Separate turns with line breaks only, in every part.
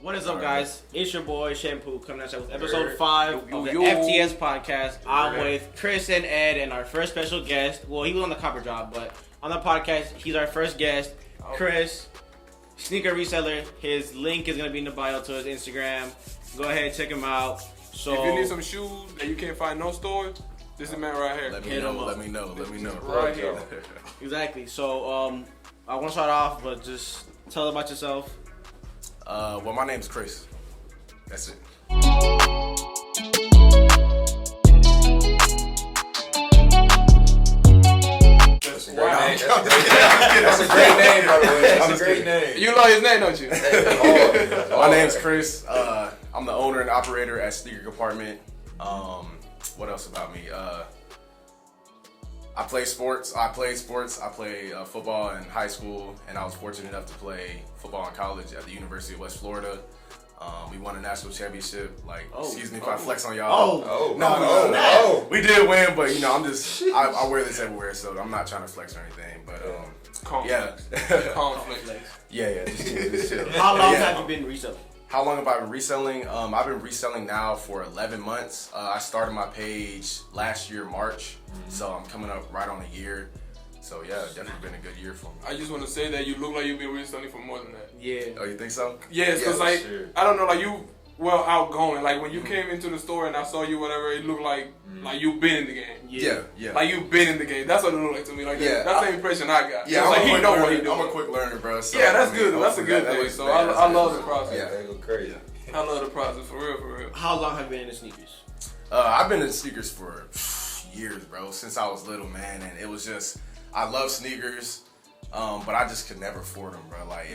What is up, guys? It's your boy Shampoo coming at you with episode 5 of the FTS podcast. I'm with Chris and Ed and our first special guest. Well, he was on the Copper Job, but on the podcast, he's our first guest. Chris, sneaker reseller. His link is gonna be in the bio to his Instagram. Go ahead, check him out. So
if you need some shoes that you can't find no stores, this is the man right here.
Let me know.
Right here.
Exactly. So I want to start off, but just tell about yourself.
Well, my name's Chris. That's it.
That's a great name, by the way. That's a great name.
You know his name, don't you?
My name's Chris. I'm the owner and operator at Sneaker Compartment. What else about me? I play sports. I played football in high school, and I was fortunate enough to play football in college at the University of West Florida. We won a national championship. Excuse me if I flex on y'all. No. We did win, but I wear this everywhere, so I'm not trying to flex or anything. But
Calm flex.
Yeah, just chill.
How long have you been reselling?
How long have I been reselling? I've been reselling now for 11 months. I started my page last year, March, so I'm coming up right on a year. So yeah, definitely been a good year for me.
I just want to say that you look like you've been reselling for more than that.
Yeah.
Oh, you think so?
Yes, because I don't know, you outgoing. Like when you came into the store and I saw you, whatever, it looked like you've been in the game.
Yeah.
Like you've been in the game. That's what it looked like to me. That's the impression I got.
Yeah, I'm a quick learner, bro. So,
that's good. That's a good thing. So I love the process.
Yeah, they go crazy.
I love the process, for real.
How long have you been in the sneakers?
I've been in sneakers for years, bro. Since I was little, man, and it was just I love sneakers. But I just could never afford them, bro. I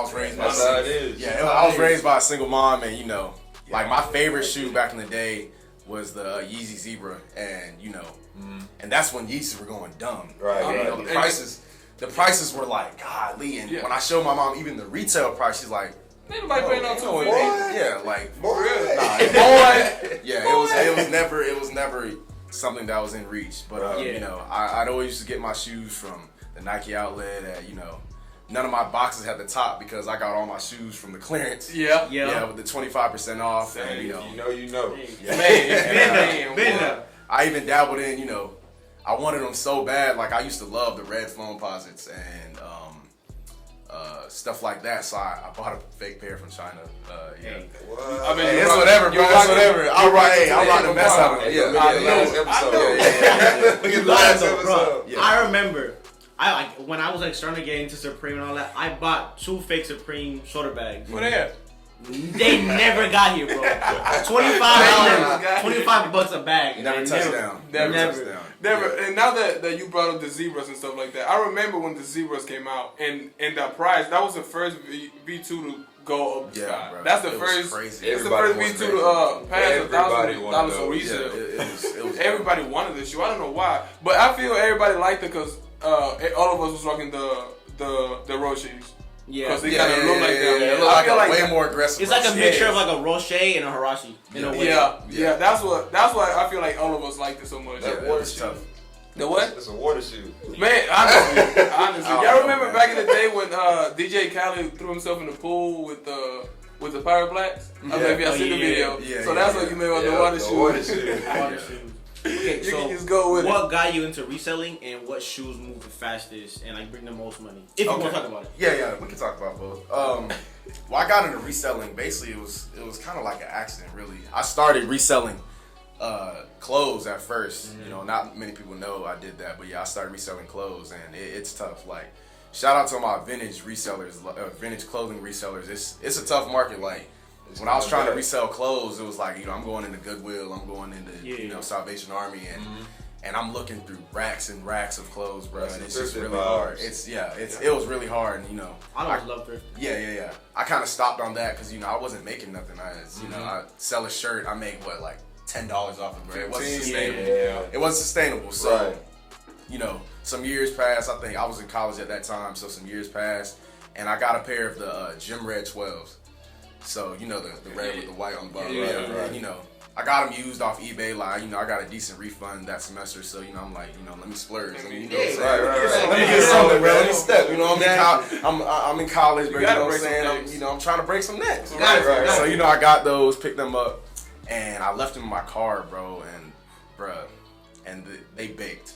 was raised by I was raised by a single mom, and my favorite shoe back in the day was the Yeezy Zebra, and and that's when Yeezys were going dumb.
Right.
The prices were like golly, and when I showed my mom even the retail price, she's like,
ain't nobody paying no $250.
Yeah,
for real.
Boy. Yeah, it was never something that was in reach. But I'd always used to get my shoes from the Nike outlet at none of my boxes had the top because I got all my shoes from the clearance.
Yeah,
with the 25% off. And,
you know.
Man,
I even dabbled in, I wanted them so bad. Like I used to love the red Foamposites and stuff like that. So I bought a fake pair from China.
I mean,
it's whatever, bro. It's whatever. I'll rock the mess out of it.
Look at the last episode.
I remember. When I was starting to get into Supreme and all that, I bought 2 fake Supreme shoulder bags.
Where they at?
They never got here, bro. $25, $25 a bag.
Never touched down.
Never. And now that you brought up the zebras and stuff like that, I remember when the zebras came out and the price, that was the first V2 to go up the sky.
Bro.
That's the first.
Crazy.
It's the first V2 to pass $1,000 for resale.
It was
everybody wanted this shoe. I don't know why, but I feel everybody liked it because all of us was rocking the Roches.
Yeah,
because they kind of look like them.
It look like way more aggressive.
It's like a mixture of like a Roche and a Harashi in a way.
Yeah. That's why I feel like all of us liked it so much.
That water shoe.
The what?
It's a water shoe.
Man, honestly, y'all remember back in the day when DJ Khaled threw himself in the pool with the Pirate Blacks? I don't know if y'all seen the video. So that's what you meant about the water shoe.
Water shoe.
Okay,
you
so
can just go with
what got you into reselling and what shoes move the fastest and bring the most money? If you want to talk about it.
Yeah, we can talk about both. Well, I got into reselling. Basically, it was kind of like an accident, really. I started reselling clothes at first. Not many people know I did that, but I started reselling clothes, and it's tough. Shout out to my vintage resellers, vintage clothing resellers. It's a tough market. When I was trying to resell clothes, it was I'm going into Goodwill, I'm going into Salvation Army, and I'm looking through racks and racks of clothes, bro. And it's just really hard. It was really hard, and
I always love thrift.
Yeah. I kind of stopped on that because I wasn't making nothing. I sell a shirt, I make $10 off of it, bro. It wasn't sustainable. It wasn't sustainable. So some years passed. I think I was in college at that time, so some years passed, and I got a pair of the Gym Red 12s. So the red with the white on the bottom. I got them used off eBay. Like, I got a decent refund that semester, so I'm like, let me splurge. Let me, let me get something, bro. Let me step. I'm in college, bro. You know what I'm saying? I'm trying to break some necks. Right. So I got those, picked them up, and I left them in my car, bro. And they baked.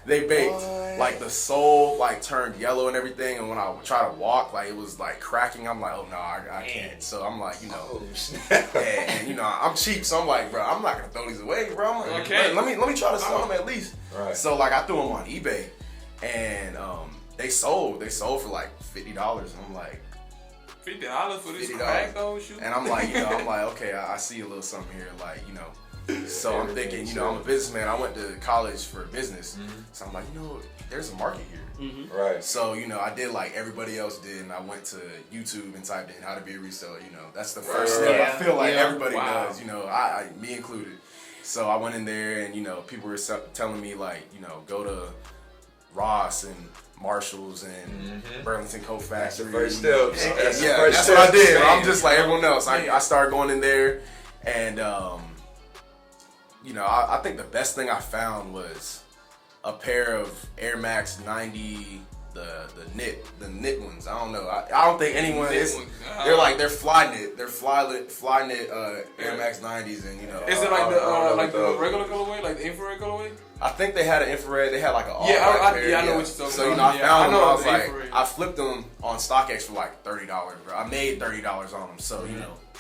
They baked. What? Like the sole turned yellow and everything, and when I try to walk, it was cracking. I'm like, oh no, I can't. So I'm like, and I'm cheap, so I'm like, bro, I'm not gonna throw these away, bro. I'm like, okay, let me try to sell them at least. Right. So I threw them on eBay, and they sold for $50. And I'm like,
$50 for this crack though, shoot.
And I'm like, okay, I see a little something here, So I'm thinking, I'm a businessman. I went to college for business. Mm-hmm. So I'm like, there's a market here. Mm-hmm. Right. So, I did like everybody else did, and I went to YouTube and typed in how to be a reseller. That's the first step. I feel like everybody does, I me included. So I went in there, and, people were telling me, go to Ross and Marshalls and Burlington Coat Factory.
That's the first step.
That's what I did. I'm just like everyone else. I started going in there, and I think the best thing I found was a pair of Air Max 90, the knit ones. I don't know. I don't think anyone is. They're fly knit. They're fly knit Air Max 90s, and
Is it like the regular colorway, like the infrared colorway?
I think they had an infrared. They had like an all
pair.
I
know what you're talking about.
So I found them. I was like, I flipped them on StockX for $30, bro. I made $30 on them. So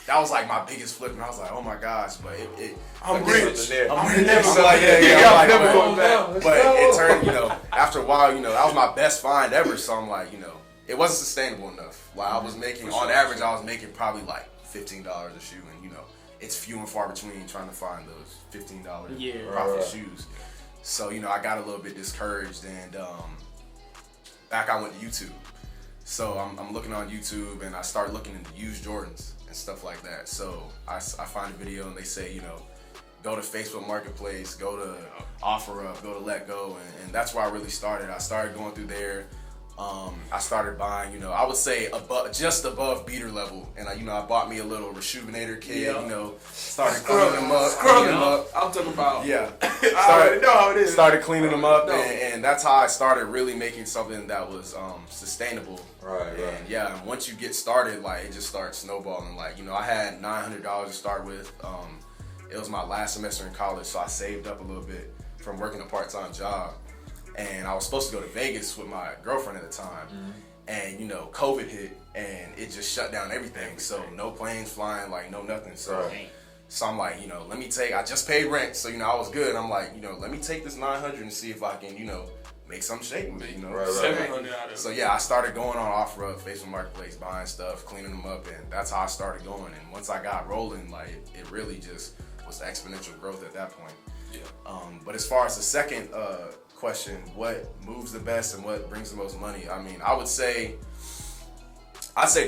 that was my biggest flip, and I was like, oh my gosh, but I'm rich. I'm never going back. But it turned, after a while, that was my best find ever. So I'm like, it wasn't sustainable enough. I was making, on average, I was making probably $15 a shoe, and it's few and far between trying to find those $15 profit shoes. So I got a little bit discouraged, and back I went to YouTube. So I'm looking on YouTube, and I start looking into used Jordans and stuff like that. So I find a video, and they say, go to Facebook Marketplace, go to OfferUp, go to Let Go, and that's where I really started. I started going through there. I started buying, I would say just above beater level, and I bought me a little Rejuvenator kit, started cleaning them up.
I'm talking about.
Yeah.
I already know how it is.
Started cleaning them up, and that's how I started really making something that was sustainable.
Right.
And and once you get started, it just starts snowballing. I had $900 to start with. It was my last semester in college, so I saved up a little bit from working a part-time job. And I was supposed to go to Vegas with my girlfriend at the time. And, COVID hit, and it just shut down everything. So no planes flying, no nothing. So I'm like, let me I just paid rent, so, I was good. I'm like, let me take this $900 and see if I can, make some shape with it, So I started going on OfferUp, Facebook Marketplace, buying stuff, cleaning them up, and that's how I started going. And once I got rolling, it really just was exponential growth at that point. Yeah. But as far as the second question, what moves the best and what brings the most money? I mean, I'd say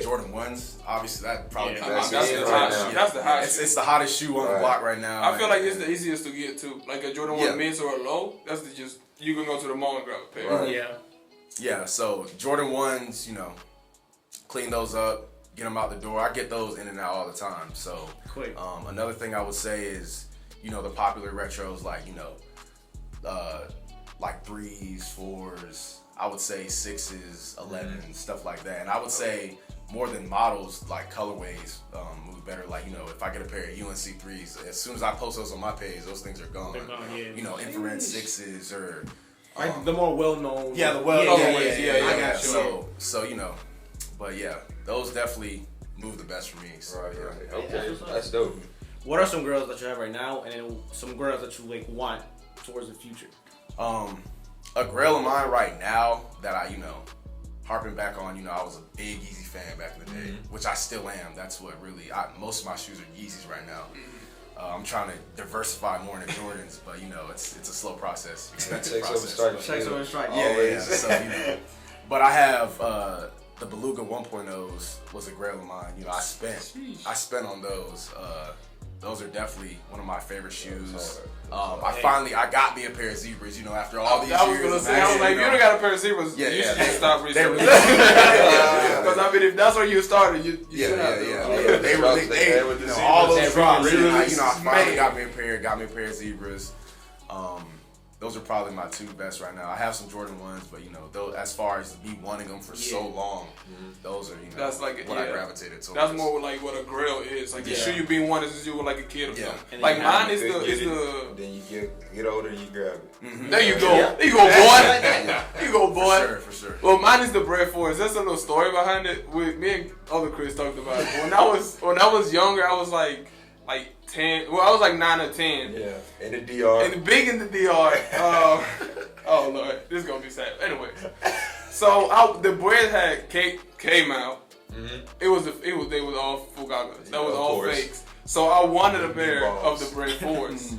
Jordan 1s. Obviously, that probably
that's the hottest.
It's the hottest shoe on the block right now.
I feel like it's the easiest to get to, like a Jordan 1 mids or a low. That's you can go to the mall and grab a pair.
Right. Yeah. So Jordan 1s, clean those up, get them out the door. I get those in and out all the time. So
quick.
Another thing I would say is, the popular retros like 3s, 4s, I would say 6s, 11s, stuff like that. And I would say more than models, colorways move better. If I get a pair of UNC 3s, as soon as I post those on my page, those things are gone. Infrared 6s or
the more well-known.
Yeah, the well-known. So but those definitely move the best for me. So,
right. Okay, that's dope.
What are some girls that you have right now, and then some girls that you want towards the future?
A girl of mine right now that I, harping back on, I was a big Yeezy fan back in the day, which I still am. That's what really, most of my shoes are Yeezys right now. I'm trying to diversify more into Jordans, but it's a slow process, expensive process.
Takes over strike.
Yeah. So but I have the Beluga 1.0s was a grail of mine. I spent on those. those are definitely one of my favorite shoes. I got me a pair of Zebras, after all these years.
I was gonna say, I was like, if you don't got a pair of Zebras, you should just stop reselling. Because I mean, if that's where you started, you should have.
They all those drops. I finally got me a pair of Zebras. Those are probably my two best right now. I have some Jordan 1s, but those, as far as me wanting them for so long, those are
that's like
what I gravitated to.
That's more like what a grail is. Like the shoe you've been wanting since you were like a kid or something. Like mine is the.
Then you get older and you grab it.
Mm-hmm. There you go. There you go, boy. There you go, boy.
For sure.
Well, mine is the Bread Force. There's a little story behind it. With me and other Chris talked about it. When I was younger, I was like 10. Well, I was like 9 or 10.
Yeah, in the DR.
And big in the DR. Oh Lord, this is gonna be sad. Anyway, so the bread came out. Mm-hmm. It was they was all fugagas. That was all fakes. So I wanted a pair of the Bread Force.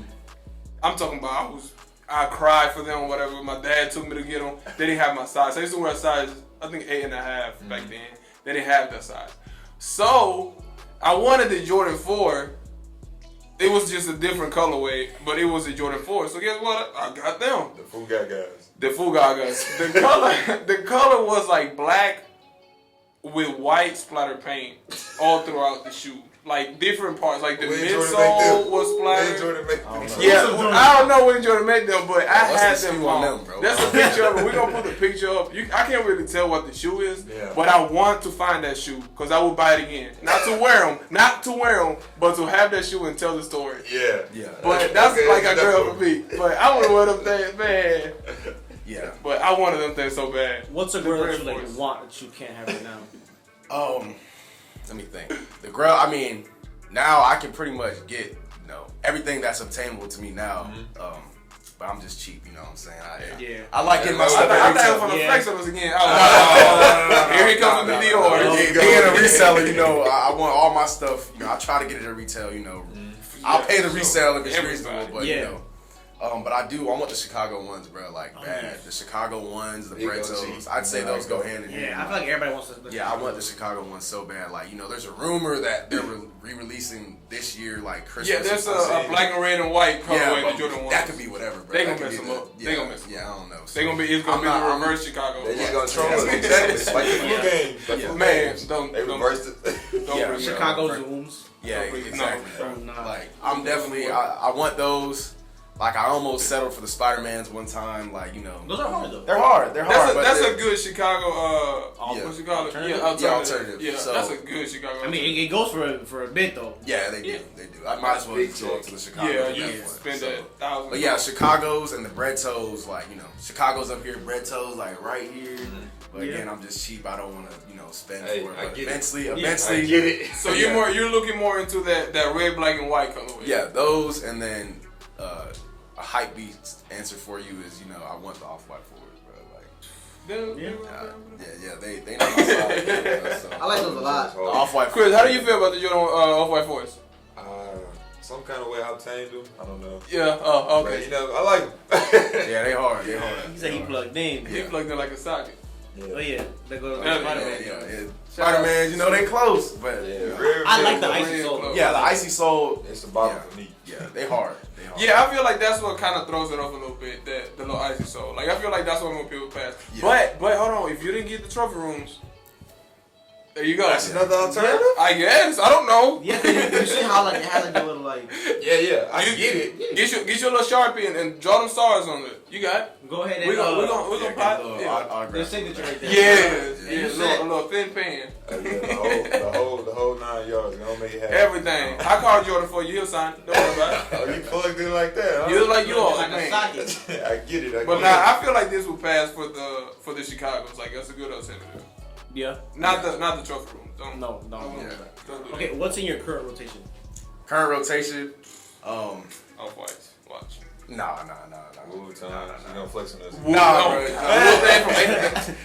I'm talking about I cried for them or whatever. My dad took me to get them. They didn't have my size. I used to wear a size, I think 8.5 back then. They didn't have that size. So I wanted the Jordan 4. It was just a different colorway, but it was a Jordan 4. So guess what? I got them.
The Fugagas.
The color was like black with white splatter paint all throughout the shoe. Like different parts, like the midsole was splattered. I don't know when Jordan made them, but I had them on. That's a picture of it. We're gonna put the picture up. I can't really tell what the shoe is, but I want to find that shoe because I will buy it again. Not to wear them, but to have that shoe and tell the story.
Yeah.
But that's like a girl for me. But I want to wear them things, man.
Yeah.
But I wanted them things so bad.
What's a girl that you want that you can't have right now?
Let me think. The girl, I mean, now I can pretty much get, everything that's obtainable to me now. But I'm just cheap, you know what I'm saying? I like getting my stuff
I thought I was going to flex on us again. Here he comes with the Dior.
Being a reseller, I want all my stuff, I try to get it at retail, I'll pay the resale if it's reasonable, but but I want the Chicago ones, bro, like bad. The Chicago ones, the Brettos, I'd say those go hand in hand.
Yeah, I feel like everybody wants to.
Yeah, I want the Chicago ones so bad. Like, there's a rumor that they're re-releasing this year, like Christmas.
Yeah, there's a black and red and white colorway, the Jordan ones.
That could be whatever, bro.
They gonna mess them up. They gonna mess them up.
Yeah, I don't know.
It's gonna be the reverse Chicago.
They just gonna troll us. Exactly. Like the flu game.
Man,
they reversed it.
Yeah,
Chicago Zooms.
Yeah, exactly. Like, I'm definitely, I want those. Like, I almost settled for the Spider-Mans one time, like,
Those are hard, though.
They're hard.
That's a good Chicago, what you call it?
Alternative.
Yeah, so, that's a good Chicago.
I mean, it goes for a bit, though.
Yeah, they do. I might as well go up to the Chicago.
Yeah, you spend $1,000.
But yeah, Chicago's and the bread toes, like, Chicago's up here, bread toes, like, right here. But again, I'm just cheap. I don't want to, spend for it. But eventually,
I get it.
So you're looking more into that red, black, and white colorway.
Yeah, those, and then a hype beast answer for you is, I want the off-white forwards, bro. Like, they know my side. So.
I like those a lot.
Off-white.
Chris, how do you feel about the Jordan off-white forwards?
Some kind of way I obtained them. I don't know.
Yeah. Oh, okay.
But, I like them.
Yeah, they hard.
He said he plugged in.
He plugged in like a socket.
Yeah. Oh yeah, they go to
Spider-Man. Spider-Man, they close, but
I like the icy sole.
Yeah, the icy sole.
It's the bottom for me.
Yeah, they hard.
Yeah, I feel like that's what kind of throws it off a little bit. The little icy sole. Like, I feel like that's what more people pass. Yeah. But hold on, if you didn't get the trophy rooms, there you go.
That's another alternative?
I guess. I don't know.
Yeah, you see how like it has like a little like.
Yeah. I get it.
Get your little Sharpie and draw them stars on it. You got it.
Go ahead and
we're gonna pot.
Their signature right there.
Yeah. A little thin pen.
The whole 9 yards. Gonna make it happen.
Everything. I called Jordan for you. He'll sign. Don't worry about it.
Oh, you plugged in like that? Huh?
You look like you are.
Like a socket.
I get it.
But now I feel like this will pass for the Chicago's. Like, that's a good alternative.
Yeah.
Not the trophy room.
No.
Don't do
Okay,
that.
what's in your current rotation?
Current rotation.
Off-whites. Watch.
Nah.
Ooh, Tom, you gonna flex on us?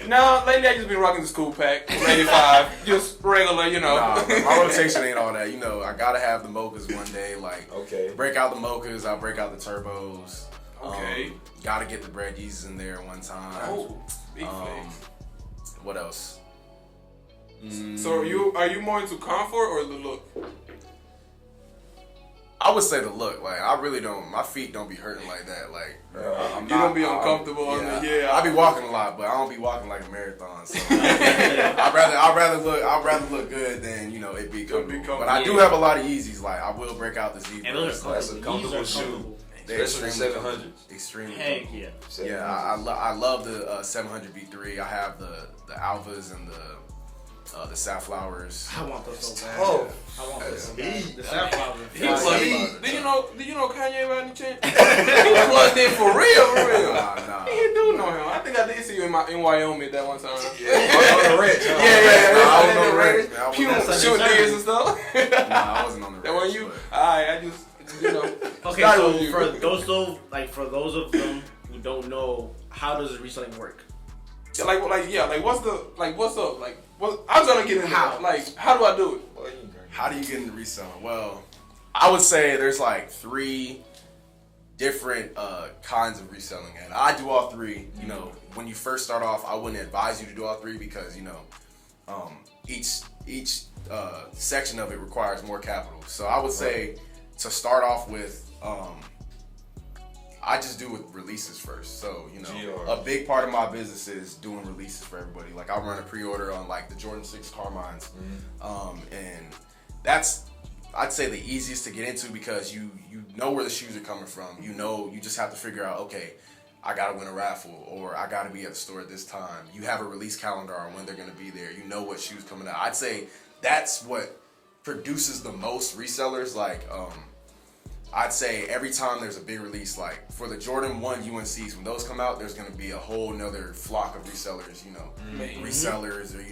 No, lately I just been rocking the school pack, 85, just regular,
Nah, my rotation ain't all that. I gotta have the mochas one day. Like, break out the mochas, I'll break out the turbos.
Okay.
Gotta get the bread Yeezys in there one time.
Oh, big flex.
What else?
So are you more into comfort or the look?
I would say the look. Like, I really don't. My feet don't be hurting like that. Like,
you don't be uncomfortable on the. Yeah,
I be walking a lot, but I don't be walking like a marathon. So I'd rather look good than it be comfortable. But I do have a lot of Yeezys. Like, I will break out the Zebras.
That's a comfortable shoe. Especially the 700s.
Extremely.
Heck yeah.
Yeah, I love the 700 V3. I have the Alphas and the Safflowers.
I want those so bad.
Oh,
I want those so bad. The Safflowers.
Did you know Kanye by any chance? He was plugged in for real.
Nah.
He do know him. I think I did see you in Wyoming that one time.
On the ranch.
I was on the ranch.
Pew, shooting niggas and stuff.
Nah, I wasn't on the ranch.
That one you? Alright, I just
Okay, so for those of them who don't know, how does reselling work?
I'm trying to get into
How?
How do I do it?
How do you get into reselling? Well, I would say there's like 3 different kinds of reselling, and I do all 3. When you first start off, I wouldn't advise you to do all 3 because each section of it requires more capital. So I would say to start off with, I just do with releases first. So, a big part of my business is doing releases for everybody. Like, I run a pre-order on like the Jordan 6 Carmines. And that's, I'd say, the easiest to get into because you know where the shoes are coming from. You just have to figure out, okay, I gotta win a raffle or I gotta be at the store at this time. You have a release calendar on when they're gonna be there. You know what shoes coming out. I'd say that's what produces the most resellers. Like, I'd say every time there's a big release, like for the Jordan 1 UNCs, when those come out, there's going to be a whole nother flock of resellers, resellers or,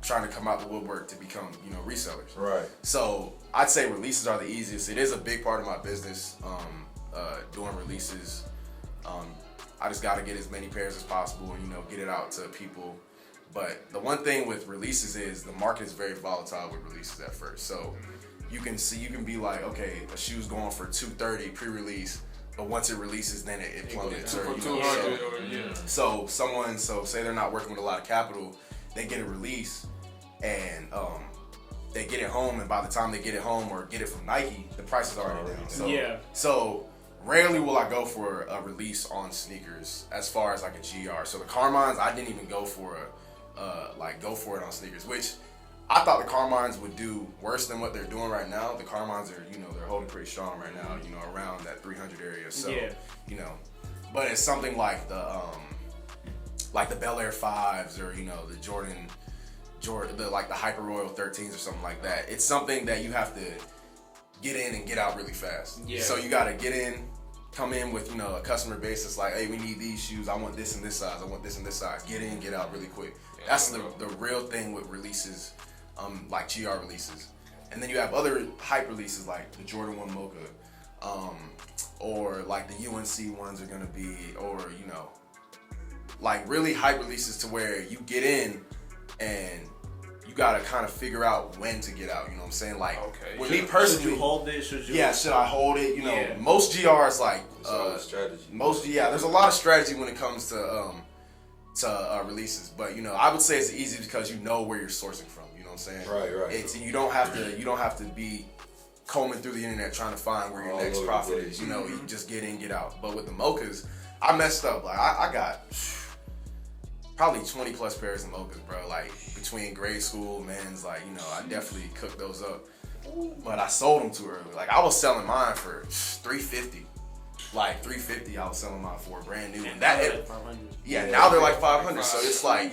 trying to come out the woodwork to become, resellers.
Right.
So I'd say releases are the easiest. It is a big part of my business, doing releases. I just got to get as many pairs as possible and, get it out to people. But the one thing with releases is the market is very volatile with releases at first. So you can be like, okay, a shoe's going for $230 pre-release, but once it releases, then it plummets. So say they're not working with a lot of capital, they get a release and they get it home, and by the time they get it home or get it from Nike, the price is already down. So rarely will I go for a release on sneakers as far as like a GR. So the Carmines, I didn't even go for it on sneakers, which I thought the Carmines would do worse than what they're doing right now. The Carmines are, they're holding pretty strong right now, around that 300 area. So, but it's something like the Bel Air 5s or, the Jordan, like the Hyper Royal 13s or something like that. It's something that you have to get in and get out really fast. Yeah. So you got to come in with, a customer base that's like, hey, we need these shoes. I want this and this size. I want this and this size. Get in, get out really quick. That's the real thing with releases. Like GR releases, and then you have other hype releases like the Jordan 1 Mocha, or like the UNC ones are gonna be, or like really hype releases to where you get in and you gotta kind of figure out when to get out. You know what I'm saying? Like, with me personally,
should you hold it?
Should I hold it? Most GRs like
strategy.
There's a lot of strategy when it comes to releases, but I would say it's easy because you know where you're sourcing from. You know what I'm saying?
Right.
It's you don't have to be combing through the internet trying to find where your next profit is. You just get in, get out. But with the Mochas, I messed up. Like I got probably 20 plus pairs of Mochas, bro. Like between grade school, men's, I definitely cooked those up. But I sold them too early. Like I was selling mine for $350. Like $350, I was selling mine for brand new. And now they're like $500. So it's like,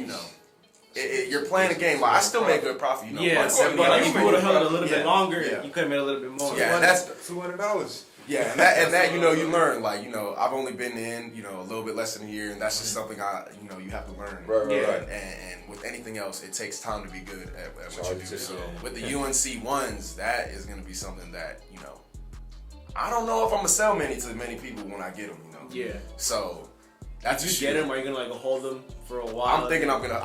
you're playing a game. Like I still make good profit.
But if you would have held it a little bit longer, you could have made a little bit more.
Yeah, and that's
$200.
Yeah, and that you learn. Like I've only been in a little bit less than a year, and that's just something you have to learn.
Right.
And with anything else, it takes time to be good at what you do. So with the UNC ones, that is going to be something that I don't know if I'm gonna sell to many people when I get them.
Yeah.
So that's
you get them. Are you gonna hold them for a while?
I'm thinking I'm gonna.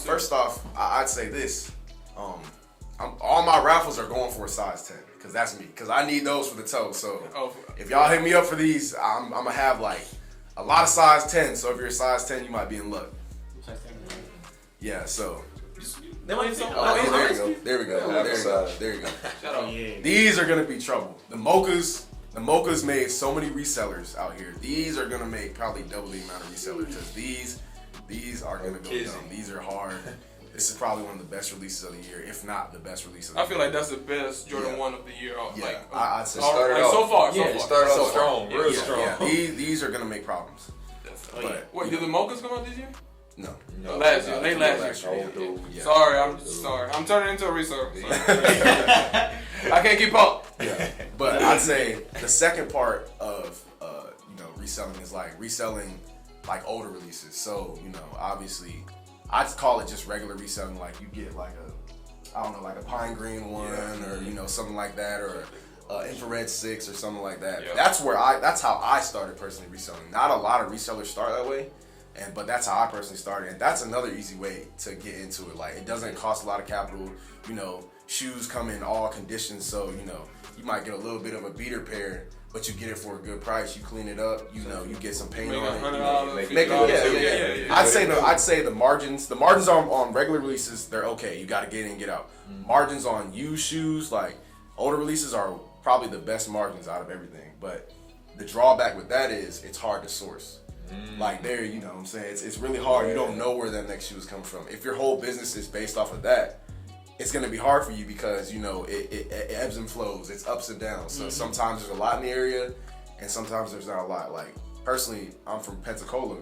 First off, I'd say this. All my raffles are going for a size 10 because that's me. Because I need those for the toe. So if y'all hit me up for these, I'm gonna have like a lot of size 10. So if you're a size 10, you might be in luck. Yeah. So
They might say,
there we go.
Shut up.
Yeah.
These are gonna be trouble. The mochas made so many resellers out here. These are gonna make probably double the amount of resellers because these are gonna go dumb. These are hard. This is probably one of the best releases of the year, if not the best release of the year.
I feel like that's the best Jordan 1 of the year.
Yeah, I'd say
so far.
It started off strong, real strong.
Yeah, these are gonna make problems. But,
wait, did the mochas come out this year?
No.
Last year. Late last year.
Yeah.
Sorry. I'm turning into a reseller. I can't keep up.
Yeah. But I'd say the second part of reselling is like reselling like older releases. So, obviously I'd call it just regular reselling, like you get like a pine green one or something like that, or infrared 6 or something like that.
Yeah.
That's how I started personally reselling. Not a lot of resellers start that way. But that's how I personally started, and that's another easy way to get into it. Like, it doesn't cost a lot of capital. Shoes come in all conditions, so you might get a little bit of a beater pair, but you get it for a good price. You clean it up, you get some paint on it. Yeah. I'd say the margins on regular releases, they're okay. You got to get in and get out. Margins on used shoes, like older releases, are probably the best margins out of everything. But the drawback with that is it's hard to source. Like there, what I'm saying? It's really hard. You don't know where that next shoe is coming from. If your whole business is based off of that, it's going to be hard for you because, it ebbs and flows. It's ups and downs. So sometimes there's a lot in the area and sometimes there's not a lot. Like, personally, I'm from Pensacola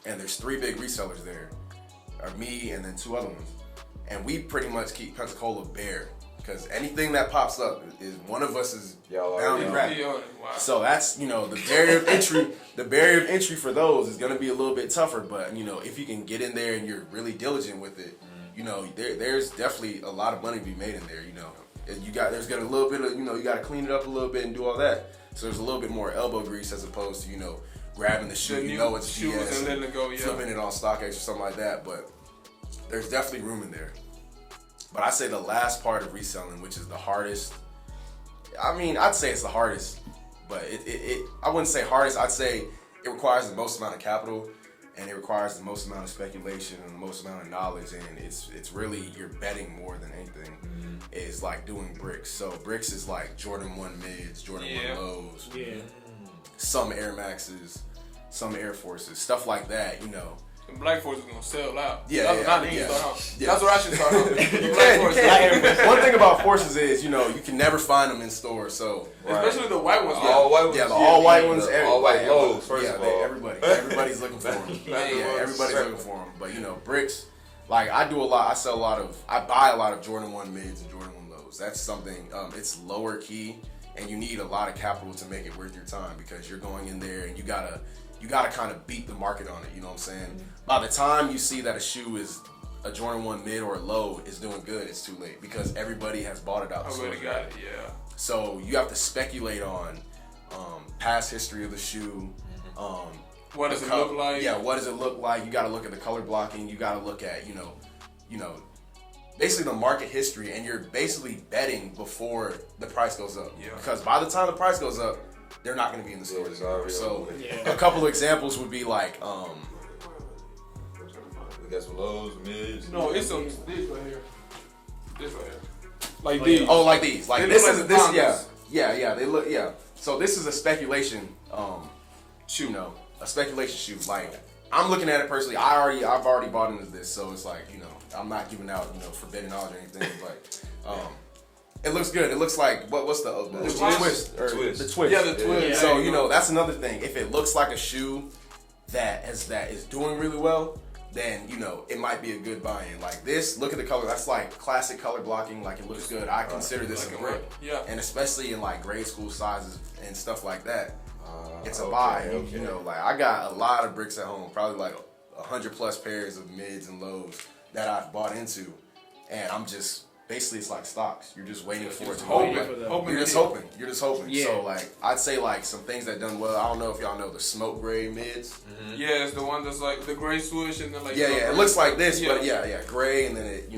and there's 3 big resellers there. Me and then 2 other ones. And we pretty much keep Pensacola bare. Because anything that pops up is one of us is bound to grab. Wow. So that's the barrier of entry. The barrier of entry for those is going to be a little bit tougher. But if you can get in there and you're really diligent with it, there's definitely a lot of money to be made in there. There's got a little bit of you got to clean it up a little bit and do all that. So there's a little bit more elbow grease as opposed to grabbing the shoe. It's GS
and letting it go,
flipping it on StockX or something like that. But there's definitely room in there. But I say the last part of reselling, which is the hardest. I mean, I'd say it's the hardest, but I wouldn't say hardest. I'd say it requires the most amount of capital, and it requires the most amount of speculation and the most amount of knowledge, and it's really you're betting more than anything. Is like doing bricks. So bricks is like Jordan 1 mids, Jordan 1 lows, some Air Maxes, some Air Forces, stuff like that.
The Black Force is gonna sell out.
That's
what I should start off.
You can. One thing about Forces is, you can never find them in stores. So
especially the white ones.
All white ones.
Yeah, the all white ones.
All white lows. First of all,
everybody's looking for them. Everybody's looking for them. But bricks. Like I do a lot. I buy a lot of Jordan 1 mids and Jordan 1 lows. That's something. It's lower key, and you need a lot of capital to make it worth your time because you're going in there and you gotta kind of beat the market on it, you know what I'm saying? By the time you see that a shoe is a Jordan 1 mid or a low is doing good, it's too late because everybody has bought it out.
Everybody got it, yeah.
So you have to speculate on past history of the shoe.
What does it look like?
Yeah, what does it look like? You got to look at the color blocking. You got to look at, basically the market history, and you're basically betting before the price goes up. Yeah. Because by the time the price goes up, they're not going to be in the stores anymore. So a couple of examples would be like,
we got some lows, mids.
No, it's some this right here. This right here. Like these.
Oh, like these. Like this is this.
Condoms.
Yeah. They look. Yeah. So this is a speculation shoe. A speculation shoe. Like I'm looking at it personally. I've already bought into this, so it's like I'm not giving out forbidden knowledge or anything, but it looks good. It looks like what's the twist. The twist.
Yeah, the twist.
Yeah, so that's another thing. If it looks like a shoe that is doing really well, then it might be a good buy-in. Like this, look at the color. That's like classic color blocking. Like it looks good. I consider this a brick.
Yeah.
And especially in like grade school sizes and stuff like that, it's a buy. Okay. Like I got a lot of bricks at home. Probably like 100+ pairs of mids and lows that I've bought into, and I'm just. Basically, it's like stocks. You're just waiting for it to go. You're just hoping. Yeah. So, like, I'd say, like, some things that done well. I don't know if y'all know the smoke gray mids.
Mm-hmm. Yeah, it's the one that's like the gray swoosh and then like.
Yeah. It looks like this, but gray, and then it,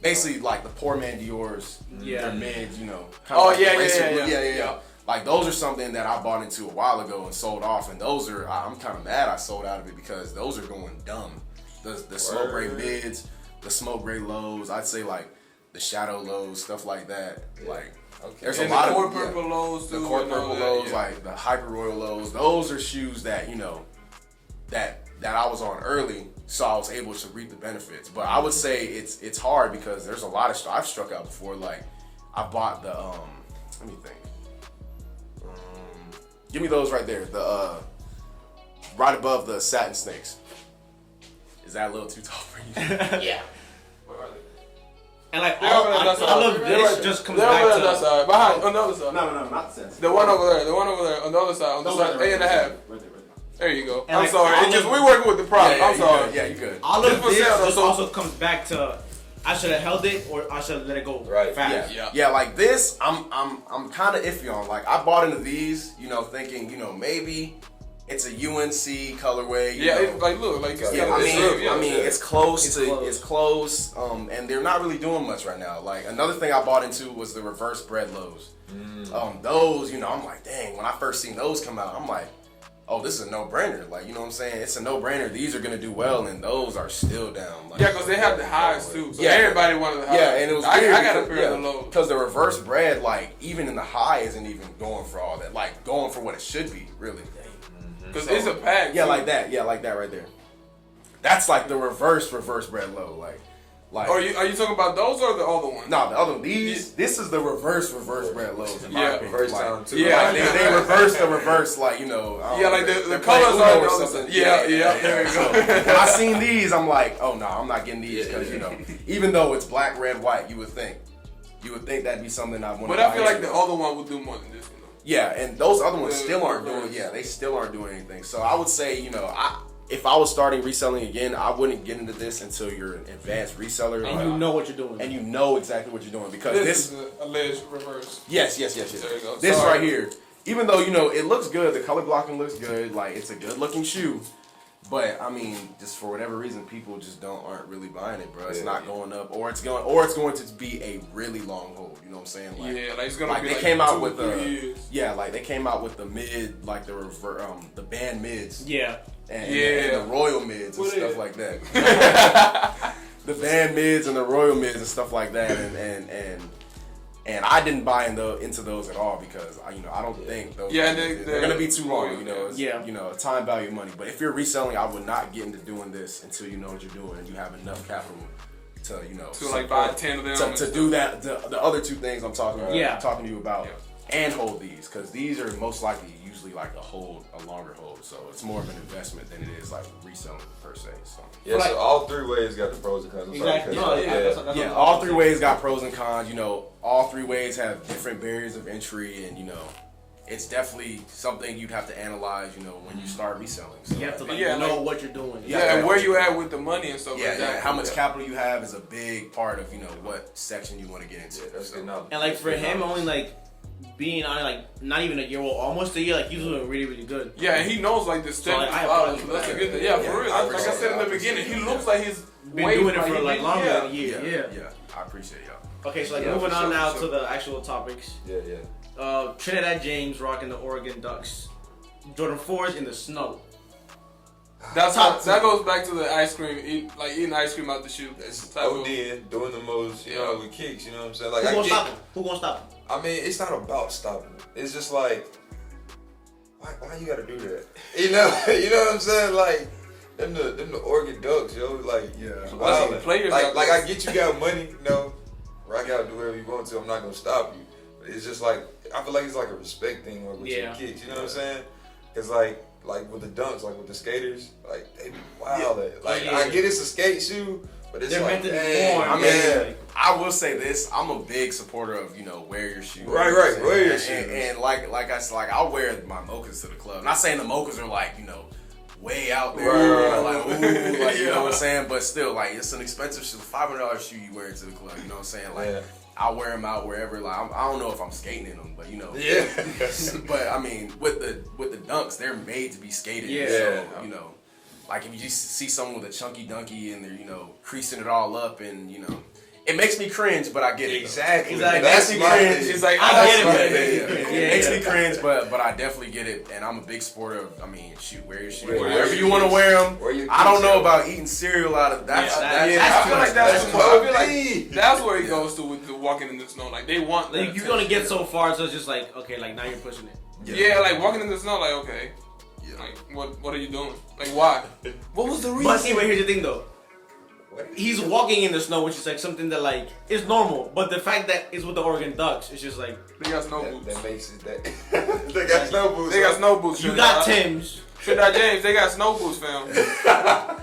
basically like the poor man Dior's. Their mids, Yeah. Like those are something that I bought into a while ago and sold off, and those are I'm kind of mad I sold out of it because those are going dumb. The smoke gray mids. the smoke gray lows. I'd say like the shadow lows, stuff like that. Like there's
and
a lot
the
of
court purple lows too.
the court
and all
purple
that,
lows, like the hyper royal lows. Those are shoes that that I was on early, so I was able to reap the benefits. But I would say it's hard because there's a lot of I've struck out before. Like I bought the let me think. Give me those right there. The right above the satin snakes. Is that a little too tall for you?
Yeah.
Where are they?
And like
They're over there, that's
all
all.
of
They're
this
right
just comes
there.
back
They're over
to
there, that side. Behind, on the other side.
No, not the sense.
The one over there, on the other side, on the side, 8.5. There you go.
And
I'm
like,
sorry.
all
It's just
of-
we working with the prop. I'm sorry.
Yeah, you good.
all of
Just for
this
sale,
just
so-
also comes back to I should have held it or I should have let it go
Right.
fast.
Yeah.
Like this, I'm kind of iffy on. Like I bought into these, thinking, maybe it's a UNC colorway.
Yeah,
know.
it's like look, like it's
Yeah,
kinda-
I mean, it's close
It's
to,
close.
it's close, and they're not really doing much right now. Like another thing I bought into was the reverse bread lows. Those, I'm like, dang. When I first seen those come out, I'm like, oh, this is a no-brainer. Like, you know what I'm saying? It's a no-brainer. These are gonna do well, and those are still down. Like,
Yeah, because they have the highs too. So
Yeah.
everybody wanted the highs.
yeah, and it was
I
weird
got a
because-
pair of the lows.
because the reverse bread, like, even in the high, isn't even going for all that. Like, going for what it should be, really.
Because it's a pack.
Yeah,
too.
like that. Yeah, like that right there. That's like the reverse bread low. Like.
Are you talking about those or the other ones?
No, the other one. This is the reverse bread lows. In my
Yeah,
opinion.
Reverse
like,
down too.
Yeah.
Like, they reverse the reverse, like, I don't
Yeah,
know,
like the
they're
colors
playing
are
Uno
the
or
other
something.
side. Yeah, there you go.
When I seen these, I'm like, oh no, I'm not getting these because even though it's black, red, white, you would think that'd be something I want.
But I feel like the other one would do more than this one. Though.
Yeah, and those other ones
The
still aren't
reverse.
doing. Yeah, they still aren't doing anything. So I would say, if I was starting reselling again, I wouldn't get into this until you're an advanced reseller
And you know what you're doing.
and you know exactly what you're doing because
This is an alleged reverse.
Yes.
There you go.
This
Sorry.
right here, even though it looks good, the color blocking looks good, like it's a good looking shoe, but I mean, just for whatever reason, people just aren't really buying it, bro. It's not going up, or it's going to be a really long hold. You know what I'm saying? Like,
Yeah, like it's gonna
like
be
they
like
came out
2
with
or 3
the
years.
like they came out with the mid, like the band mids,
Yeah.
and
Yeah.
the royal mids and
What
stuff
is-
like that. The band mids and the royal mids and stuff like that, and I didn't buy into those at all because I don't think those
Yeah,
they're gonna be too long. It's,
Yeah.
time value of money. But if you're reselling, I would not get into doing this until you know what you're doing and you have enough capital to
To like buy 10 of them.
to do that. The other two things I'm talking about,
Yeah.
talking to you about,
Yeah.
and hold these because these are most likely usually like a longer hold. So it's more of an investment than it is like reselling per se. So.
Yeah,
Like-
so all three ways got the pros and cons. I'm sorry,
Exactly.
because-
No,
yeah.
that's
Yeah,
what
all
I'm
three
saying.
ways got pros and cons. All three ways have different barriers of entry, and it's definitely something you'd have to analyze. When you start reselling. So,
You have to
Yeah,
know
like-
what you're doing.
Yeah, and where you at with the money and stuff like that.
how much capital you have is a big part of what section you want to get into.
Yeah, that's
So,
good knowledge.
And like for
That's good
him,
knowledge.
only like being on like not even a year, well, almost a year, like he's doing really, really good.
Yeah, and he knows like the steps.
like, I
so
applaud
that's a
him.
good thing. Yeah, for
Yeah,
real.
I
Like I
appreciate
said in the
it.
beginning, he
Yeah.
looks like he's
Been
way
doing it for
he
like
been-
longer
yeah.
than a year. Yeah.
I appreciate y'all.
Okay, so like
Yeah,
moving
for
on
sure,
now
for
to
sure.
the actual topics.
Yeah.
Trinidad James rocking the Oregon Ducks. Jordan 4s in the snow.
That goes back to the ice cream, eating ice cream out the shoe.
It's
Type of-
ODing, doing the most, with kicks, you know what I'm saying? Like,
Who
I
gonna
get,
stop him? Who gonna stop him?
I mean, it's not about stopping. It's just like, why you gotta do that? You know what I'm saying? Like, them the Oregon Ducks, yo. Like,
Well, players got
like
this.
I get you got money, rock out, do whatever you want to. I'm not gonna stop you. But it's just like I feel like it's like a respect thing with your kicks. You know what I'm saying? Cause like with the dunks, like with the skaters, like they be wild at it. Like I get it's a skate shoe, but it's
They're
like
meant to be
dang,
worn.
I mean,
yeah.
I will say this: I'm a big supporter of wear your shoes.
Right, wear your
And-
shoes.
And like I said, like I'll wear my mochas to the club. Not saying the mochas are like way out there,
Right.
like ooh, like you know what I'm saying. But still, like it's an expensive shoe, $500 shoe you wear to the club. You know what I'm saying? Like
Yeah.
I'll wear them out wherever. Like I don't know if I'm skating in them, but
Yeah.
but I mean, with the dunks, they're made to be skated.
Yeah.
So, like if you just see someone with a chunky dunky and they're creasing it all up, and It makes me cringe, but I get it.
Exactly.
Exactly.
That's my
Cringe.
thing.
It's like,
I get
It
it.
makes me cringe, but I definitely get it. And I'm a big supporter of, shoot, wear your shoes.
Wear your
Wherever you
shoes.
want to wear them.
Wear your
I don't know
kids'
about eating cereal out of that.
I feel like
that's
that's where it goes to with the walking in the snow. Like they want.
Like, you're gonna get so far, so it's just like, okay, like now you're pushing it.
Yeah, like walking in the snow. Like, okay,
Yeah.
like what are you doing? Like, why? What was the reason?
But see, but here's the thing though. He's walking in the snow, which is like something that like is normal. But the fact that it's with the Oregon Ducks, it's just like
They got snow boots.
That makes it that. They got snow boots.
They got snow boots.
you got Tim's.
Trinidad James, they got snow boots, fam.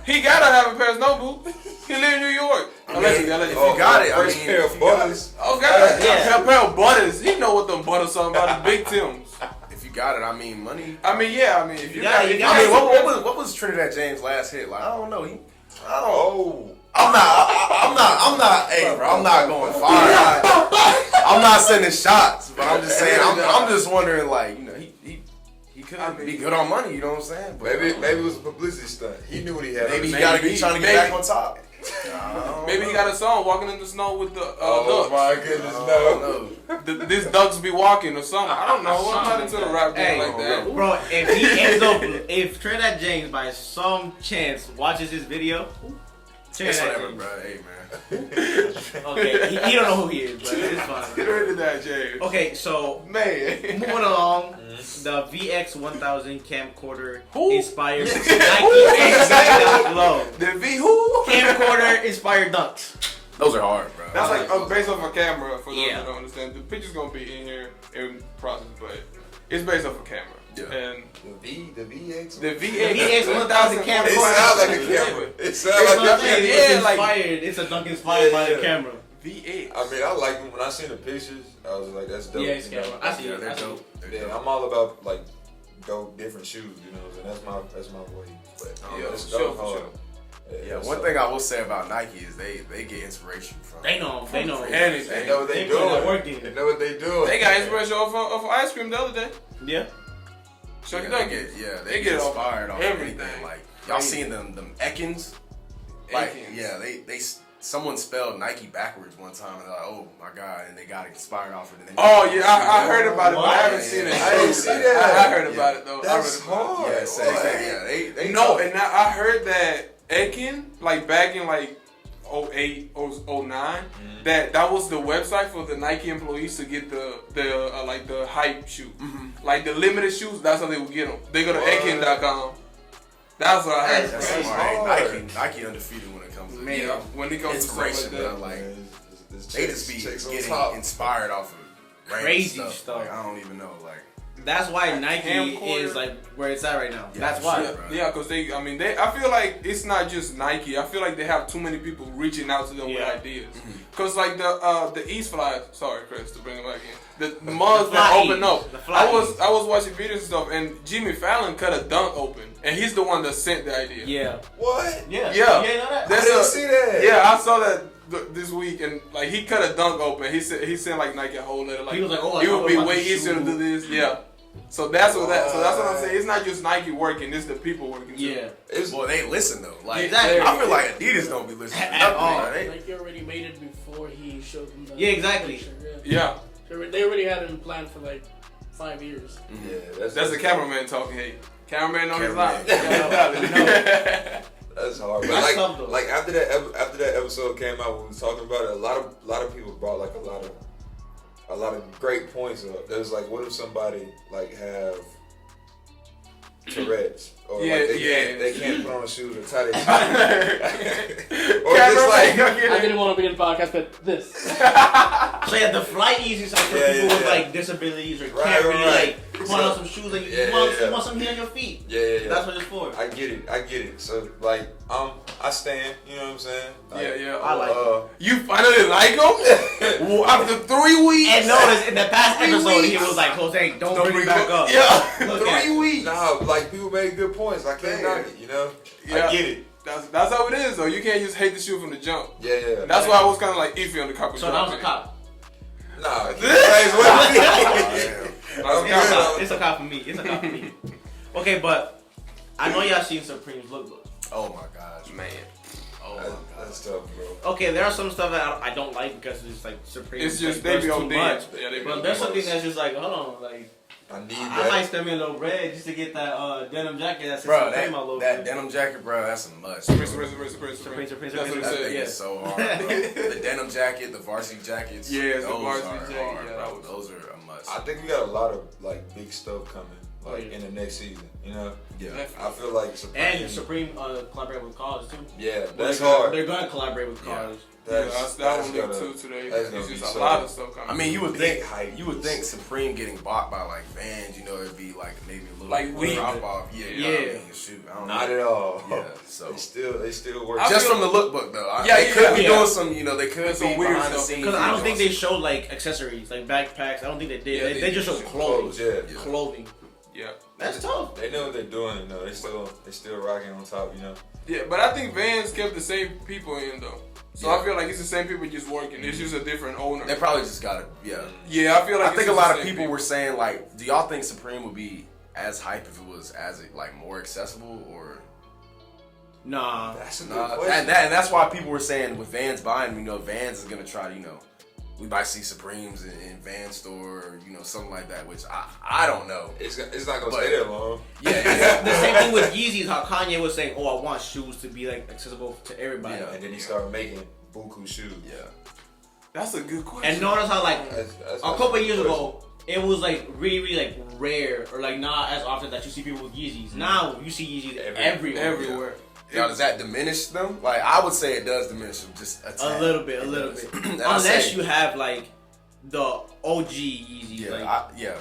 He gotta have a pair of snow boots. He live in New York. Allegedly.
If you got it,
First pair of butters.
Oh, God.
Yeah.
A pair of butters. He know what them butters are about. The big Tims.
If you got it, money.
If you got it.
What was Trinidad James' last hit? Like, I don't know.
Oh.
I'm not. Hey, bro, I'm not going far. I'm not sending shots, but I'm just saying. I'm just wondering, like, he could be good on money. You know what I'm saying? But,
Maybe it was a publicity stunt. He knew what he had.
maybe he gotta be trying to get back on top.
Maybe he got a song walking in the snow with the
Oh
ducks.
my goodness, no.
This ducks be walking or something. I don't know. I'm not into the rap game like that.
Bro, if he ends up, if Trinidad James by some chance watches this video,
It's
Trinidad
whatever,
James.
bro. Hey, man.
Okay, he don't know who he is, but it's fine.
Get rid of that, James.
Okay, so
Man.
moving along, the VX1000 camcorder
Who?
inspired Nike X Low.
The V who?
Camcorder inspired dunks.
Those are hard, bro.
That's like based off a camera for those
Yeah.
that don't understand. The picture's gonna be in here in process, but it's based off a camera.
Yeah.
And
The VX.
the
VX1000 camera.
It sounds like a camera. It sounds like a camera.
It's inspired. It's a dunk inspired by the camera.
VX.
I mean, I like them. When I seen the pictures, I was like, that's dope.
Yeah, it's
you know?
camera. I see
Yeah,
it.
they're
I see
dope.
it.
They're
Yeah,
dope.
I'm all about like go different shoes, you know, and that's my way. But
Yeah,
it's
for sure,
dope
for
hard.
sure.
Yeah, one thing I will say about Nike is they get inspiration from.
They know.
They
Anything.
know what they
They put that
doing.
work in.
They know what they doing.
They got inspiration off ice cream the other day.
Yeah.
Chuck
Yeah,
Duck.
they get inspired off
everything.
everything. Like y'all seen them Ekins? Like yeah, they someone spelled Nike backwards one time and they're like, oh my god, and they got inspired off it. And then
Oh yeah, I heard about it, but I haven't seen it.
I didn't see that.
I heard about it though.
That's
I read about
hard.
Yeah, they
No, and I heard that Ekin, like back in like 08, 09, that was the website for the Nike employees to get the hype shoe. Like the limited shoes, that's how they would get them. They go to Ekin.com. That's what I heard.
That's smart. Nike undefeated when it comes to
Man, when it comes to stuff
inspiration,
like that.
bro. Like
This
they just be
checks on
getting
top.
inspired off of random
Crazy
stuff.
stuff.
Like I don't even know. Like
That's why Nike
camcorder.
is like where it's at right now.
Yeah,
That's
for
why.
sure, bro.
Yeah, because I feel like it's not just Nike. I feel like they have too many people reaching out to them with ideas. Because like the East Fly, sorry Chris to bring it back in, the mugs that
Fly
open
East.
up.
The Fly
I was watching videos and stuff, and Jimmy Fallon cut a dunk open, and he's the one that sent the idea.
Yeah.
What?
Yeah.
Yeah.
You ain't know that?
I
That's
didn't see that.
Yeah, I saw that this week, and like he cut a dunk open. He sent like Nike a whole letter. Like
He was like, oh,
it would be
I want
way
the
easier to
shoe.
do this. Yeah. So that's what I'm saying. It's not just Nike working; it's the people working too.
Yeah.
well, they listen though. Like
Exactly.
I feel like Adidas don't be listening to
At
nothing.
all.
Like, they-
Like he already made it before he showed them the
Yeah, exactly.
picture,
Yeah.
They already had him planned for like 5 years.
Yeah,
That's the cameraman talking. Hey, cameraman on his line.
No.
That's hard. But
That's tough, though.
like after that episode came out, when we was talking about it, a lot of people brought like a lot of great points up. There's like, what if somebody like have Tourette's or like they can't put on the shoes or tie their shoes. Or just like
I didn't want to be in the podcast, but this.
So yeah, the Fly Easy is like for
Yeah,
people
yeah,
with
yeah.
like disabilities or
Right,
can't really
right.
like put on some shoes and you,
Yeah,
want,
yeah.
you want some heat on your feet.
yeah.
That's what it's for.
I get it. So like I stand, you know what I'm saying? Like,
Yeah.
I like
You finally like him? Well, after 3 weeks?
And notice in the past
3
episode he
weeks.
was like, Jose, don't bring it back up.
Yeah.
Look at
3 weeks.
Nah, like people made good points. I can't knock it, you know?
Yeah.
I get it.
That's how it is though. You can't just hate the shoe from the jump.
Yeah.
That's why I was kind of like iffy on the copper.
So that was a cop.
Nah, keep things with me.
It's a cop for me. It's a cop for me. Okay, but I know y'all seen Supreme's lookbooks.
oh my gosh,
Man.
oh my god.
That's tough, bro.
okay, there are some stuff that I don't like because it's like Supreme.
It's just
like,
they be
too
on
much.
Yeah,
But there's something that's just like, hold on, like.
I need
I
that.
might spend me a little bread just to get that denim jacket that's
Bro,
Supreme all over.
that denim jacket, bro, that's a must.
Supreme.
That's what
That's
it
what
said.
yeah.
It's so hard. Bro. The denim jacket, the varsity jackets.
Yeah, it's
those
the varsity
are
jacket.
hard,
Yeah,
bro.
that was-
Those are a must.
I think we got a lot of like big stuff coming, like in the next season. You know,
Yeah.
I feel like Supreme.
And Supreme collaborate with college too.
Yeah, that's
They're
hard.
gonna collaborate with college.
That one leaked too today.
that's
It's
gonna
just
be
a
so-
lot of stuff coming.
I mean, you would
Big
think
hype.
you would think Supreme getting bought by like Vans, you know, it'd be like maybe a little
Like we-
drop off. Yeah,
Yeah.
I mean, shoot, I don't
Not
know.
at all.
Yeah, so
They still work.
I
just
feel-
from the lookbook though,
Yeah,
they could be
yeah.
doing some, you know, they could
There's
be
some weird
behind the
stuff.
scenes.
Because I don't think they showed like accessories, like backpacks. I don't think they did.
Yeah,
they just showed clothing.
Yeah.
Clothing.
Yeah.
That's tough.
They know what they're doing. You know, they still rocking on top. You know.
Yeah, but I think Vans kept the same people in though. So
Yeah.
I feel like it's the same people just working. It's just a different owner.
They probably just got it. Yeah.
Yeah, I feel like
I think
it's
a
just
lot
the
of
same
people were saying like, do y'all think Supreme would be as hype if it was as like more accessible or?
Nah.
That's a good
Nah,
question.
and that's why people were saying with Vans buying, you know, Vans is gonna try to, you know, we might see Supremes in Vans store or, you know, something like that, which I don't know.
It's not gonna
But-
stay that long.
Yeah,
The same thing with Yeezys. How Kanye was saying, "Oh, I want shoes to be like accessible to everybody."
Yeah.
And then he started making buku shoes.
yeah.
That's a good question.
And notice how like
That's
a couple of years ago, it was like really like rare or like not as often that you see people with Yeezys. Now you see Yeezys everywhere.
everywhere.
Now, does that diminish them? Like, I would say it does diminish them just a tad.
A little bit.
It does. And I
Unless
say-
you have like the OG Yeezys,
yeah,
like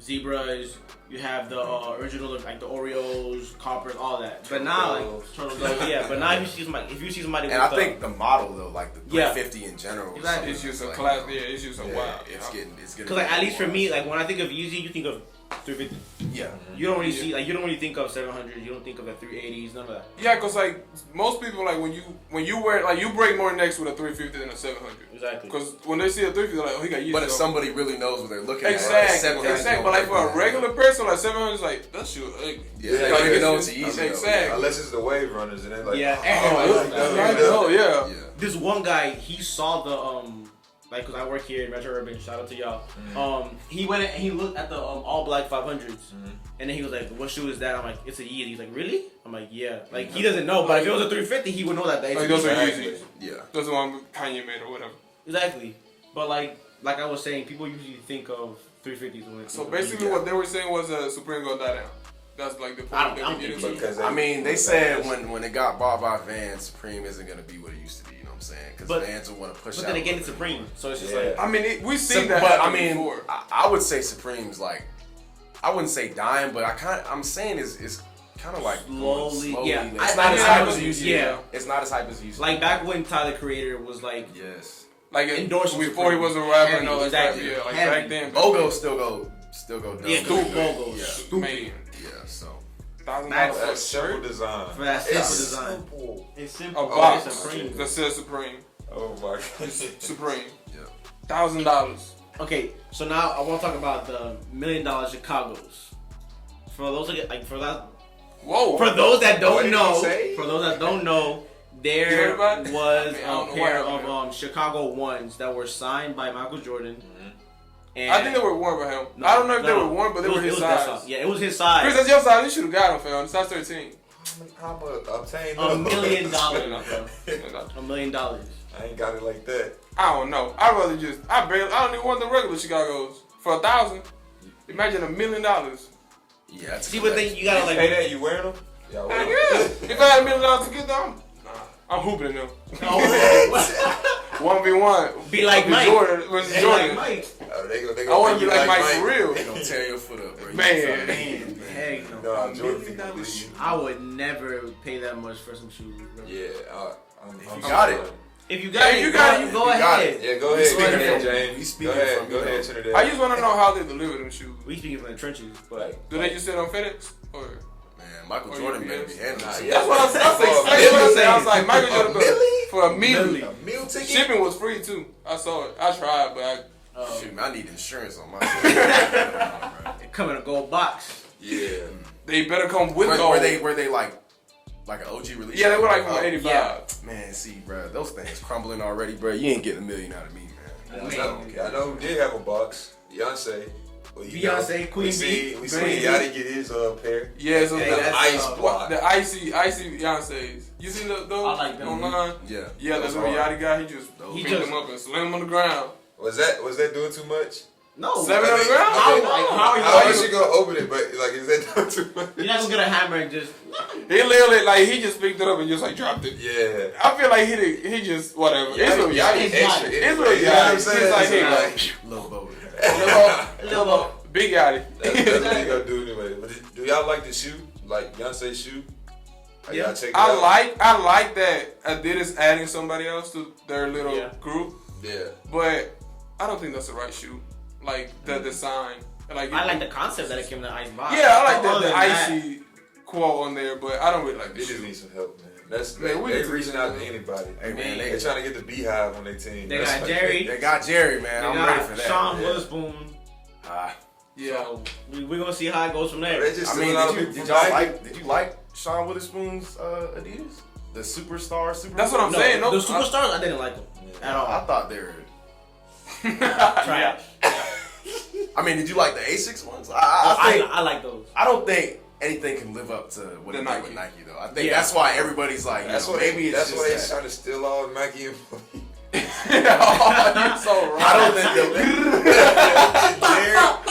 Zebras. You have the original, like the Oreos, Coppers, all that. But now, like Turtle Doves, yeah. But now if you see somebody,
and
with
I think the model though, like the 350 in general,
Exactly.
It's just a
like,
class.
you know,
Yeah, it's just a
yeah,
wow.
it's getting.
because like at least for me, like when I think of Yeezy, you think of 350.
Yeah.
You don't really see, like you don't really think of 700. You don't think of the 380s. None of that.
Yeah, cause like most people, like when you wear, like you break more necks with a 350 than a 700.
Exactly.
Cause when they see a 350, they're like, oh, he got Yeezy.
But if somebody really knows what they're looking at,
Exactly.
like,
But like for a regular person, like 700 is like that shit ugly.
yeah,
Yeah,
they don't even know
it's
it's
just-
easy.
exactly.
Unless it's the wave runners and they're like,
Yeah,
oh,
everybody
like,
knows that.
Oh yeah.
Yeah.
This one guy, he saw the like, cause I work here in Metro Urban. Shout out to y'all. He went and he looked at the all black 500s, and then he was like, "What shoe is that?" I'm like, "It's a Yeezy." He's like, "Really?" I'm like, "Yeah." Like he doesn't know, but if it was a 350, he would know that.
Like those are Yeezys.
Yeah.
Those are the one Kanye made or whatever.
Exactly. But like I was saying, people usually think of 350s when it's
So basically, what they were saying was Supreme gonna die down. That's like the point
I
they
don't
were getting
think
to.
so.
because
I mean, they said when it got bought by Vans, Supreme isn't gonna be what it used to be. You know what I'm saying? Because
But-
Vans will want to push
But
out.
then
a
again,
little
it's
bit
Supreme,
more.
so it's just
Yeah.
like
I mean, we've seen that
But I
happen
mean,
before.
I would say Supreme's like, I wouldn't say dying, but I'm saying it's kind of like
Slowly, yeah.
It's
I
not
mean,
as
I
hype
was-
as it used to.
yeah.
It's not as hype as it used to.
like back when Tyler Creator was like
Yes.
Like
endorsing
before he
Supreme.
was a rapper
Heavy,
and all that
exactly.
stuff. Yeah, like
Heavy.
back then.
Bogos still go dumb.
Yeah,
Stupid.
Bogos.
Yeah.
Stupid.
Man,
Yeah. So.
$1,000 for a
that's simple
shirt.
design.
For that
It's
simple design.
simple.
It's
A
simple.
box
It's Supreme.
that says Supreme.
Oh my god.
Supreme.
Yeah.
$1,000.
Okay, so now I want to talk about the $1 million Chicago's. For those
Whoa.
for those that
What
don't
did he
know,
say?
for those that don't know,
You heard
there
about it?
was
I mean, I don't
a
know
pair
what happened.
of Chicago ones that were signed by Michael Jordan. And
I think they were worn by him. I don't know if they were worn, but they
it
were
was-
his
it was that
size.
size. Yeah, it was his size.
Chris, that's your size. You should have got him, fam. Size 13.
I'm gonna obtain
$1 million.
I
$1 million.
ain't got it like that.
don't know. I don't even want the regular Chicago's for $1,000. Imagine $1 million.
Yeah. That's
See, but then you gotta
You pay
like.
that? You wearing them? Yeah, wear 'em.
Yeah. If I had $1 million to get them, I'm hooping in them.
Oh,
1v1.
be like
Versus
Mike.
Jordan. Versus
Be
Jordan.
like Mike.
They
I want to be
make you
like Mike for real.
They gonna tear your foot up, bro.
Man.
Man, heck no.
No, Jordan people believe you.
I would never pay that much for some shoes, bro.
Yeah, I'm
you got it.
If you got it,
Yeah,
you got it. You go
You got
ahead.
Yeah, go ahead.
speaking
Trinidad,
from-
James.
we
Go
speaking
ahead.
from,
Go
you know,
ahead, Trinidad.
I just want to know how they deliver them shoes.
We speaking from the trenches, but
Do they just sit on FedEx? Or
Man, Michael
Oh,
Jordan
yeah,
better
yes.
be handling
Nah,
shit.
yeah.
that's what I'm saying.
That's what I'm
I was like, Michael Jordan
milli?
for a million.
A meal ticket?
Shipping was free too. I saw it. I tried, but
Shoot, man, I need insurance on my shit.
it come in a gold box.
Yeah.
they better come with
Were
gold.
they like like an OG release.
Yeah, they were like from 85.
Yeah.
Man, see, bro, those things crumbling already, bro. You ain't getting $1 million out of me, man.
I know who did have a box. Beyonce. Well,
Beyonce, Queen
Bee. We seen
Bee.
Yachty get his pair.
Yeah, so
The ice block.
The icy Beyonces. You seen those
I like them.
online?
Yeah.
Yeah, that's what Yachty got. He just picked them up and slammed them on the ground.
Was that doing too much?
No.
Seven on the ground?
How is she gonna open it? But like, is that doing too much?
You're not gonna get a hammer and just.
He literally like he just picked it up and just like dropped it.
Yeah.
I feel like he just whatever. It's a
Yachty extra.
It's a
You know what I'm saying?
It's like,
It's
hey,
Little boat.
Little
big Yachty.
That's what he gonna do anyway. But do y'all like the shoe? Like Beyonce's shoe? Like,
Yeah.
y'all check it out?
I like that Adidas adding somebody else to their little group,
Yeah.
but I don't think that's the right shoe. Like the design. Like
I like the concept that it came in the ice box.
Yeah, I like
Other
the
than
icy quote on there, but I don't really like
They
the
just
shoe.
need some help, man. That's
Man, we
they
need to
reaching
do
out
that.
to anybody.
Hey, man,
They're trying to get the Beehive on their team.
They
That's
got
like-
Jerry.
They got Jerry, man.
They
I'm
got
ready for that.
Sean
Yeah.
Witherspoon.
Yeah.
So we're gonna see how it goes from there.
They just
I mean,
stealing out people
did
from
y'all
Nike.
did you like Sean Witherspoon's Adidas? The superstar.
That's what I'm saying. No,
the superstars, I didn't like them at all.
I thought they were.
Trash.
I mean, did you like the Asics ones? I
like those.
I don't think anything can live up to what
The
it did
Nike.
with Nike, though. I think
Yeah.
that's why everybody's like,
That's
you know,
why
maybe it's
that's
just
why they're
that.
trying to steal all Nike employees.
You're so wrong.
I don't think they'll.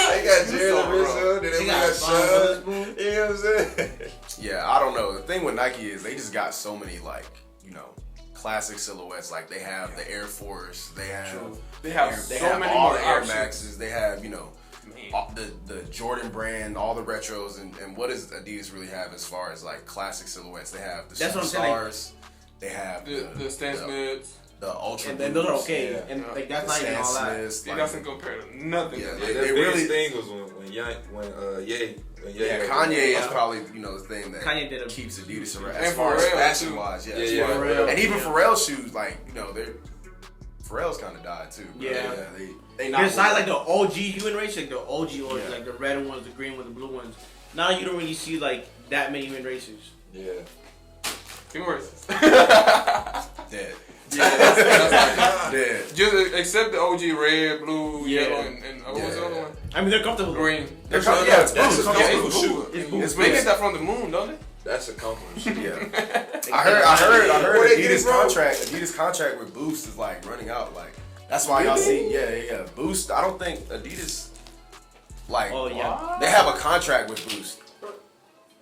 They got Jerry
so
Rizzo, then they got Sean. You know what I'm saying?
Yeah, I don't know. The thing with Nike is they just got so many like, you know, classic silhouettes. Like they have the Air Force, they have
They have
they
so
have
many
all
more
the Air
options.
Maxes. They have, you know, all the Jordan brand, all the retros, and what does Adidas really have as far as like classic silhouettes? They have the
That's what I'm saying, like-
Superstars. They have
The Stan Smiths.
the Ultra.
And then those are
Blues,
okay.
yeah.
And like that's
The
not even
Stan
all that.
Smiths,
It
like-
doesn't compare to nothing.
Yeah,
Yeah,
They
the biggest
really-
thing was when Ye.
Yeah, Kanye is probably, you know, the thing that
Kanye did a-
keeps Adidas around
And
as far as
Pharrell,
fashion
too.
wise. Yeah,
Yeah,
as
yeah,
far as-
Pharrell.
and even
Yeah.
Pharrell's shoes, like, you know, Pharrell's kind of died too. Bro.
Yeah.
they not
Besides like the OG human race, like the OG or
Yeah.
like the red ones, the green ones, the blue ones. Now you don't really see like that many human races.
Yeah.
Yours.
dead.
Yeah, that's
Dead.
just except the OG red, blue,
Yeah.
yellow, and what was the other one?
I mean, they're comfortable.
Green.
They're
No,
yeah,
no,
it's
that's
boost.
a
Yeah,
comfortable
it's
shoe.
boost.
It's boost.
It's
They get
boost.
that from the moon, don't they?
That's a compliment.
Yeah.
They-
I heard
Where they get it
Adidas
from?
contract with Boost is like running out. Like that's why y'all see, yeah. Boost. I don't think Adidas like
Oh yeah.
they have a contract with Boost.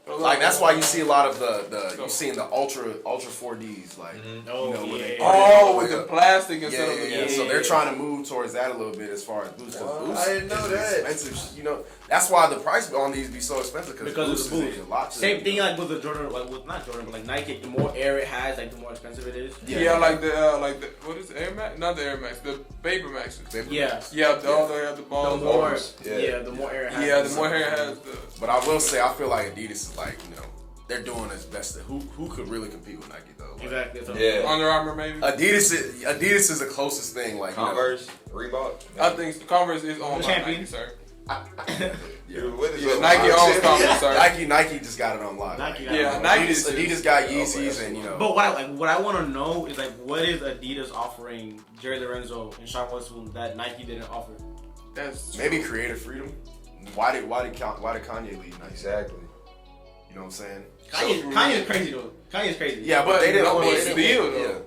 Like that's why you see a lot of the you seen the ultra 4Ds like
Oh,
you know when they
yeah.
Oh, with the plastic
yeah,
instead of the
yeah. So they're trying to move towards that a little bit as far as Boost.
Wow,
Boost
I didn't know
is
that.
expensive. You know that's why the price on these be so expensive
Because
Boost
of the
is
boost.
a lot.
Same thing like with the Jordan, like with not Jordan, but like Nike. The more air it has, like the more expensive it is.
Yeah, like the what is the Air Max? Not the Air Max, the Vapor Maxes.
Yeah.
Yeah, all the
The
balls.
more,
Yeah.
the more air it has.
Yeah, the more hair has the.
But I will say I feel like Adidas is like you know they're doing its best. Who could really compete with Nike though? Like,
Exactly. So
Yeah.
Under Armour maybe.
Adidas is the closest thing. Like
Converse, Reebok.
I think Converse is owned by
Champion.
Nike, sir.
Dude, what is
Yeah,
up?
Nike owns Converse, sir.
Nike just got it on lock.
Nike
Like,
got it
Yeah,
on
Nike.
Adidas got Yeezys and you know.
But what I want to know is like what is Adidas offering Jerry Lorenzo and Sean Witherspoon that Nike didn't offer?
That's
Maybe creative freedom. Why did Kanye leave Nike?
Exactly.
You know what I'm saying?
Kanye is crazy though. Kanye is crazy.
Yeah, but they didn't.
no,
they
but
didn't-
still, though.
yeah.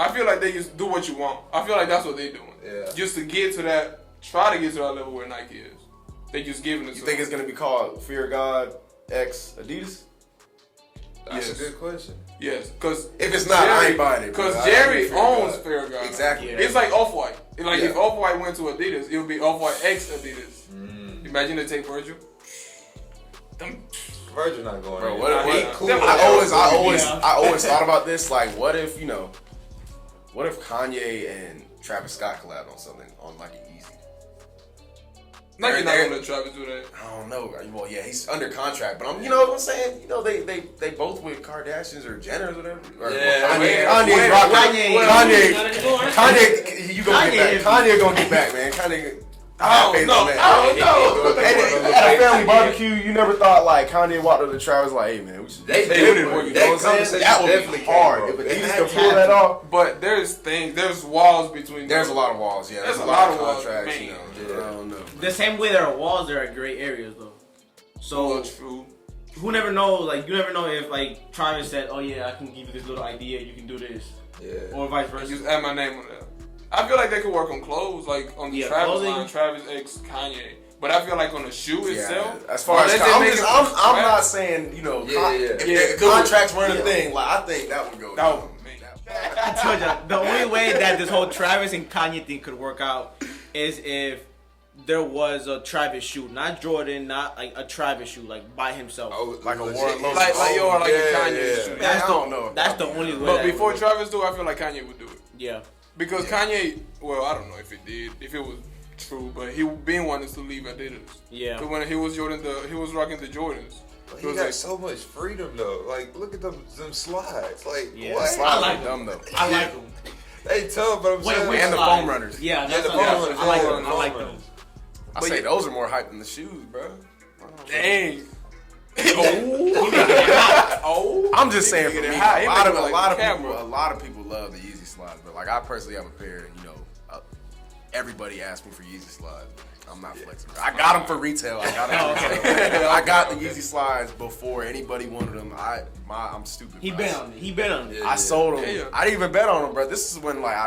I feel like they just do what you want. I feel like that's what they're doing.
Yeah.
Just to get to that, try to get to that level where Nike is. They just giving it
You
to
think
them.
it's gonna be called Fear God X Adidas?
That's
Yes.
a good question.
Yes, because
If it's not, I ain't buying it.
Because
bro. I
Jerry
ain't Fear
owns
God.
Fair God.
Exactly.
Yeah.
It's like Off-White. Like
Yeah.
if Off-White went to Adidas, it would be Off-White X Adidas. Imagine they take Virgil. Them-
Virgil not going.
Bro,
in.
what-
He
what-
cool.
I
I always thought about this. Like, what if Kanye and Travis Scott collabed on something on like an Easy?
Nike not
They're-
gonna let Travis do that.
I don't know. Well, yeah, he's under contract, but you know what I'm saying? You know, they both with Kardashians or Jenners, whatever. Or
Yeah,
Kanye's rocking.
Kanye.
Kanye, you gonna get back. Kanye gonna get back, man. Kanye. I don't know. At a family barbecue, you never thought like Kanye walked up to Travis like, "Hey man, we should."
They
you know what I'm saying? That would be hard. If Adidas could pull that off.
But there's walls between.
There's a lot of walls. Yeah,
there's a lot of walls.
Contracts. You know, I don't know.
The same way there are walls, there are gray areas though. So
true.
Who never knows? Like you never know if like Travis said, "Oh yeah, I can give you this little idea. You can do this."
Yeah.
Or vice versa.
Just add my name on that. I feel like they could work on clothes, like on the Travis line, Travis X Kanye. But I feel like on the shoe itself,
as far as I'm not saying if the contracts weren't a thing, like I think that would go down.
I told you the only way that this whole Travis and Kanye thing could work out is if there was a Travis shoe, not Jordan, not like a Travis shoe, like by himself,
like a Warren Lowe's,
like a Kanye shoe.
I don't know. That's the only way.
But before Travis do, I feel like Kanye would do it.
Yeah.
Because Kanye, well, I don't know if it did, if it was true, but he been wanting to leave Adidas.
Yeah.
So when he was he was rocking the Jordans.
He got like, so much freedom though. Like, look at them slides. Like, what?
I like them though. I like them.
They tough, but I'm saying.
And the foam runners.
Yeah, the foam runners. I like them.
I say those are more hype than the shoes, bro.
Dang.
I'm just saying for me, a
lot
lot of people love the Yeezy slides, but like I personally have a pair, and everybody asked me for Yeezy slides. I'm not flexible. I got them for retail. I got the Yeezy slides before anybody wanted them. I'm stupid.
He bet on it.
I sold them. Yeah. I didn't even bet on them, bro. This is when like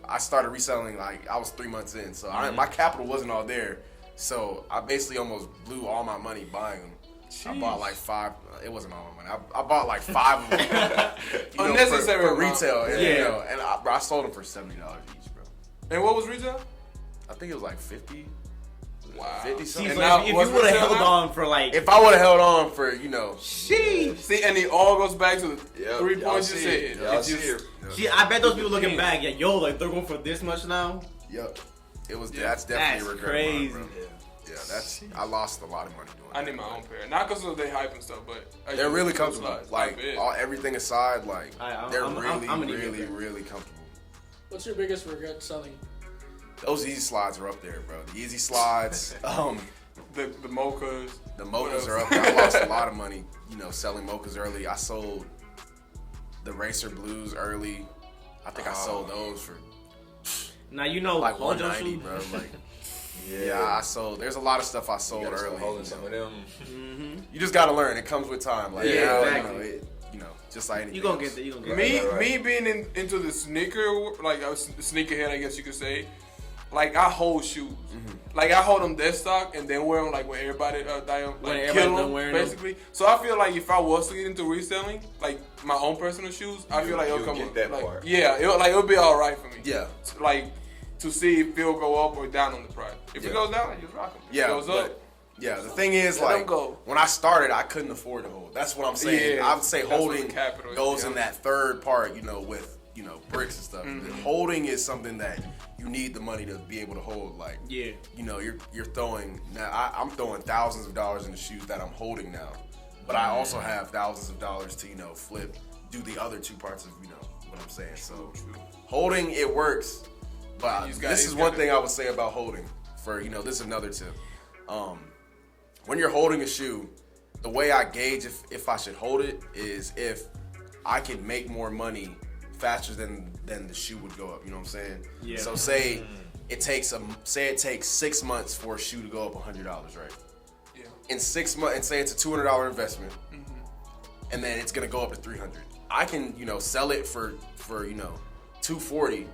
I started reselling. Like I was 3 months in, so my capital wasn't all there. So I basically almost blew all my money buying them. Jeez. I bought like 5. It wasn't all my money. I bought like 5 of them.
Unnecessary
for retail. And I sold them for $70 each, bro.
And what was retail?
I think it was like 50.
Wow.
50 something.
If you would have held on for like.
If I would have held on for,
Sheesh.
See, and it all goes back to the 3 points you said.
See, I bet those people looking back, like they're going for this much now.
Yep. That's definitely a regret.
Crazy.
Bro. Yeah, I lost a lot of money doing that.
I need my own pair. Not because of they hype and stuff, but
they're really comfortable. Like everything aside, like they're really comfortable.
What's your biggest regret selling?
Those Yeezy slides are up there, bro. The Yeezy slides,
the mochas.
The mochas are up there. I lost a lot of money, selling mochas early. I sold the Racer Blues early. I think I sold those for
now
like $190, bro. Like. Yeah, I sold. There's a lot of stuff I sold early.
Holding some of them.
Mm-hmm. You just gotta learn. It comes with time. Like
exactly.
Just like anything.
You gonna get there.
Me being into the sneaker, like a sneakerhead, I guess you could say. Like I hold shoes. Mm-hmm. Like I hold them dead stock and then wear them like when everybody kill them basically. So I feel like if I was to get into reselling, like my own personal shoes, I feel like it'll come
get that part.
Yeah, it'll be all right for me.
Yeah.
Like. To see if it'll go up or down on the price. If it goes down, I just rock them. If it goes up.
Yeah, the thing is, like, when I started, I couldn't afford to hold. That's what I'm saying.
Yeah,
I would say holding goes in
yeah.
that third part, with, bricks and stuff. Mm-hmm. Holding is something that you need the money to be able to hold. Like,
yeah.
You're throwing, now I'm throwing thousands of dollars in the shoes that I'm holding now. But I also have thousands of dollars to, flip, do the other two parts of, what I'm saying. So holding, it works. But this is one thing I would say about holding. This is another tip. When you're holding a shoe, the way I gauge if I should hold it is if I can make more money faster than the shoe would go up. You know what I'm saying?
Yeah.
So say it takes 6 months for a shoe to go up $100, right?
Yeah.
In 6 months, and say it's a $200 investment, and then it's gonna go up to $300. I can sell it for $240.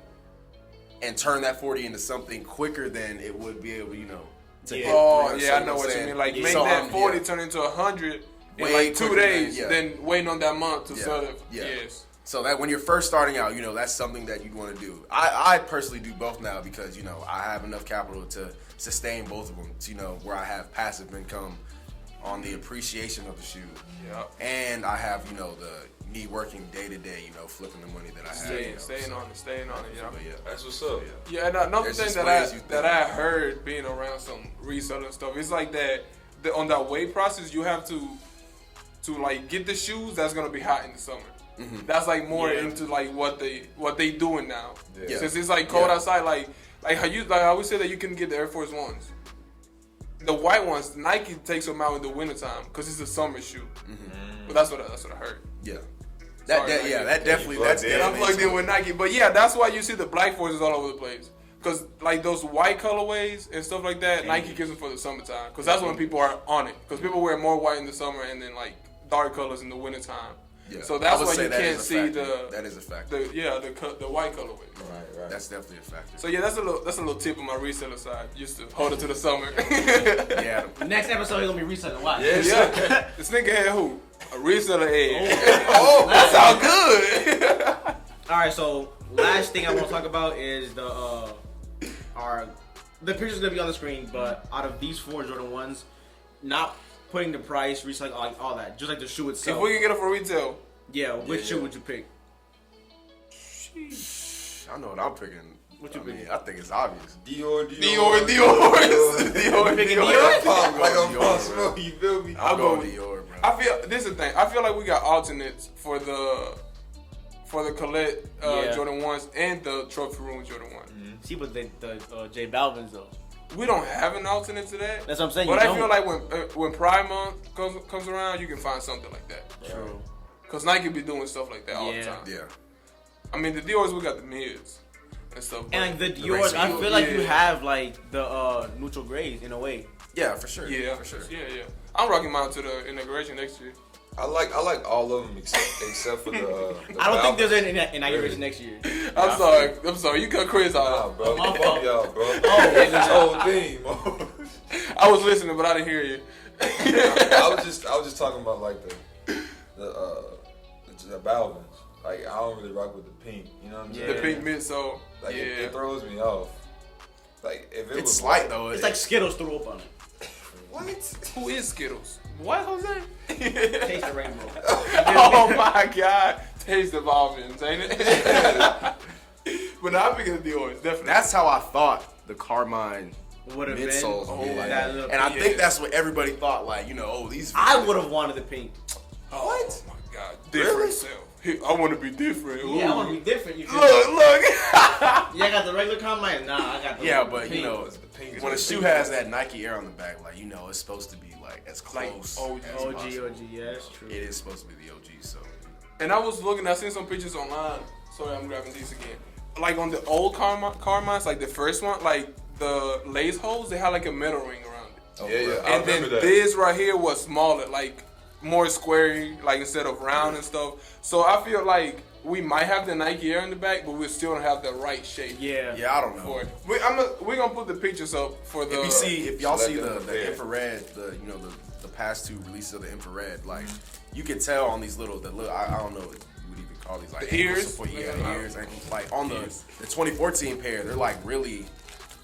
And turn that 40 into something quicker than it would be able, to hit.
I know what you mean. Like make that 40 turn into 100 in like 2 days, then waiting on that month to sell it.
Yeah.
Yes.
So that when you're first starting out, that's something that you'd want to do. I personally do both now because I have enough capital to sustain both of them. Where I have passive income on the appreciation of the shoe.
Yeah.
And I have me working day to day, flipping the money that I have.
Staying on it, yeah.
But
that's what's up.
Yeah, and another thing that I heard being around some reselling stuff, it's like that on that weight process, you have to like get the shoes that's gonna be hot in the summer. Mm-hmm. That's like more into like what they doing now. Yeah. Since it's like cold outside, like like how we said that you couldn't get the Air Force Ones. The white ones, Nike takes them out in the wintertime because it's a summer shoe. Mm-hmm. But that's what I heard.
Yeah.
That's
definitely.
I'm plugged in with Nike, but yeah, that's why you see the black forces all over the place. Cause like those white colorways and stuff like that, Nike gives them for the summertime. Cause that's when people are on it. Cause people wear more white in the summer and then like dark colors in the wintertime.
Yeah.
So that's why you can't see the.
That is a factor.
The white colorway.
Right.
That's definitely a factor.
So yeah, that's a little tip on my reseller side, just to hold it to the summer.
Yeah.
Next episode, he's gonna be reselling. Watch.
Yeah. This nigga had who? A reseller head. Oh, that's all good.
All right, so last thing I want to talk about is the picture's gonna be on the screen, but out of these 4 Jordan 1s, not putting the price, reselling, all that, just like the shoe itself.
If we can get it for retail,
which shoe would you pick?
I know what I'm picking.
What you picking?
I think it's obvious.
Dior.
Picking Dior?
Like I'm possible, you feel me?
I'll go with Dior, bro.
This is the thing. I feel like we got alternates for the Colette Jordan 1s and the Trophy Room Jordan 1.
Mm-hmm. See, but the J Balvin's though.
We don't have an alternate to that.
That's what I'm saying.
But I feel like when Pride Month comes around, you can find something like that.
True.
Cause Nike be doing stuff like that all the time.
Yeah.
I mean, the Dior's, we got the mids and stuff.
And like the Dior's, I feel like you have like the neutral grays in a way.
Yeah, for sure.
Yeah,
for sure.
Yeah. I'm rocking mine to the inauguration next year.
I like all of them except for the
I don't think there's an inauguration next year.
I'm sorry. You cut Chris
Nah,
off.
bro.
My
Fuck
fault.
y'all, bro.
Oh,
It's this whole thing,
I was listening, but I didn't hear you.
I was just talking about like the Balvins. Like I don't really rock with the pink. You know what I'm saying?
The pink midsole.
Like it throws me off. Like if it
It's
was
slight though.
It's like Skittles threw up on it.
what?
Who is Skittles? What, Jose?
Taste the rainbow.
Oh my God! Taste the Balvins, ain't it? But now I'm picking the Dior's, definitely.
That's how I thought the Carmine
Would have been.
midsoles would be like.
That little
And I
pink.
think that's what everybody thought. Like, these.
I would have wanted the pink.
Oh my God! Different self. I want to be different. Ooh.
Yeah, I want to be different. You feel
Look.
Yeah, I got the regular Carmine. Nah, I got the
Yeah, but
pink.
when a shoe has that Nike Air on the back, like it's supposed to be like as close
OG,
as possible.
OG, yeah, that's true.
It is supposed to be the OG. So
And I was looking. I seen some pictures online. Sorry, I'm grabbing these again. Like on the old Carmines, like the first one, like the lace holes, they had like a metal ring around it.
Oh, yeah. I
And then
remember that.
this right here was smaller, like more square, like instead of round and stuff. So I feel like we might have the Nike Air in the back, but we still don't have the right shape.
Yeah.
yeah, I don't know.
For it. We're gonna put the pictures up for the.
If y'all see
Select
the
them.
infrared, the past 2 releases of the infrared, like you can tell on these little I don't know what you would even call these, like
The
ankle
ears?
support. Yeah, the ears, ankles. Like on the 2014 pair, they're like really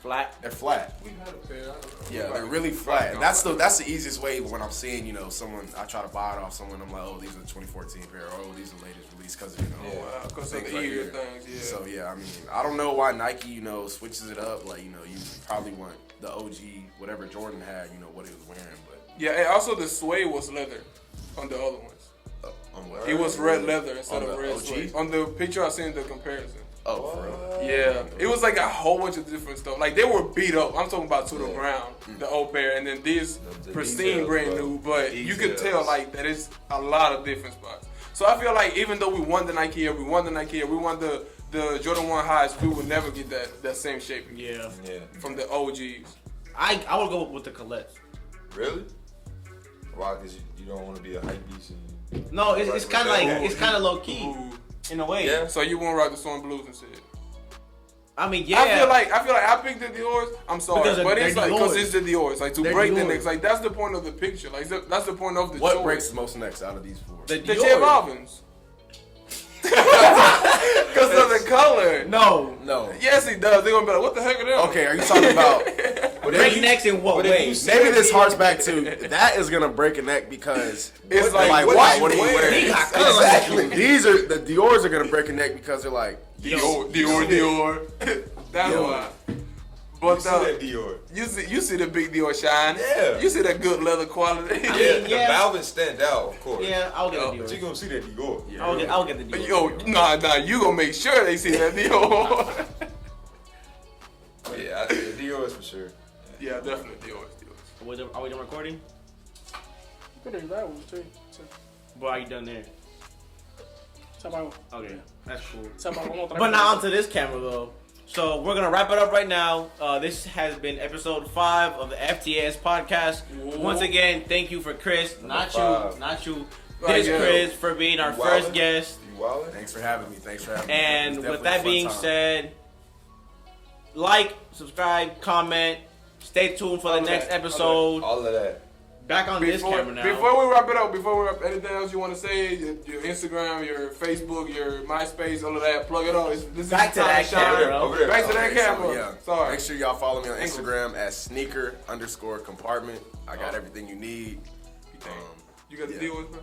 Flat.
they're flat.
We had a pair. I don't know.
Yeah, they're really flat. And that's the easiest way when I'm seeing, someone, I try to buy it off someone, I'm like, oh, these are the 2014 pair, or oh, these are the latest release, because,
Because of
things
the
right
ear
here.
things, yeah.
So, yeah, I mean, I don't know why Nike, switches it up. Like, you probably want the OG, whatever Jordan had, what he was wearing, but.
Yeah, and also the suede was leather on the other ones.
On what?
It was red leather instead
On
of
the
red
OG?
suede. On the picture I seen the comparison.
Oh, for real?
Yeah, it was like a whole bunch of different stuff. Like they were beat up. I'm talking about to the ground, the old pair, and then these
The
pristine,
details,
brand
bro.
new. But you could
Details.
tell like that it's a lot of different spots. So I feel like even though we won the Nike Air, we won the Jordan 1 highs, we would never get that same shape
Yeah.
Yeah.
from the OGs.
I would go with the Colettes.
Really? Why? Because you don't want to be a hype beast.
No, it's kind of like it's kind of low key
Ooh.
in a way.
Yeah.
So you won't rock the Storm Blues instead.
I mean, yeah.
I feel like I picked the Dior's. I'm sorry,
Because
but it's
they're
like because
Dior's.
it's the Dior's. Like to
They're
break the
Dior's.
necks. Like that's the point of the picture. Like that's the point of the
What
choice.
breaks the most necks out of these 4?
the
The
Dior.
J Balvin's. Because of the color.
No.
No.
Yes, he does. They're gonna be like, what the heck are them?
Okay, are you talking about?
Break necks in what
but if
way?
you see-
Maybe this harks back to that is gonna break a neck because
It's
like
like,
why?
what
What are
you
you
wearing?
wearing?
He got colors.
Exactly. These are the Dior's are gonna break a neck because they're like
Dior. That's
Yo.
why.
You
But
see that Dior?
you see the big Dior shine.
Yeah.
You see that good leather quality.
I mean,
Yeah,
yeah.
the Balvin stand out, of course.
Yeah, I'll get
Yo,
the
But you
Dior.
gonna see that Dior.
Yeah.
I'll get the Dior.
Yo, nah, you gonna make sure they see that Dior.
Dior's for sure.
Yeah, definitely Dior's.
Are we done recording?
You could do that one too.
But are you done there? Okay, that's cool. But now onto this camera though. So we're gonna wrap it up right now. This has been episode 5 of the FTS podcast.
Whoa.
Once again, thank you for Chris, not you.
Right,
This Chris for being our first guest.
You wildin'?
Thanks for having me.
And with that being said, like, subscribe, comment, stay tuned for the next episode.
All of that.
Back on this camera now.
Before we wrap it up, anything else you want to say? Your Instagram, your Facebook, your MySpace, all of that. Plug it all. This
Back
is
to that camera.
Over there.
Back to that camera.
So, yeah.
Sorry.
Make sure y'all follow me on Instagram at sneaker_compartment. I got everything you need.
You got the Dior's, bro?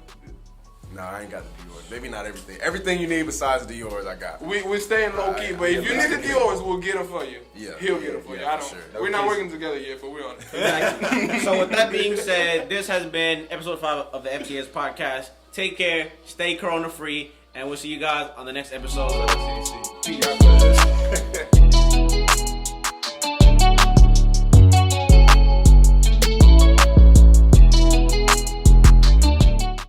No, I ain't got the Dior's. Maybe not everything. Everything you need besides the Dior's, I got.
We're staying low key, but if you need the Dior's, we'll get them for you.
Yeah.
He'll get them for you. I don't.
Sure.
We're not working together yet, but we're on it.
Exactly. So with that being said, this has been episode 5 of the FTS podcast. Take care, stay corona free, and we'll see you guys on the next episode.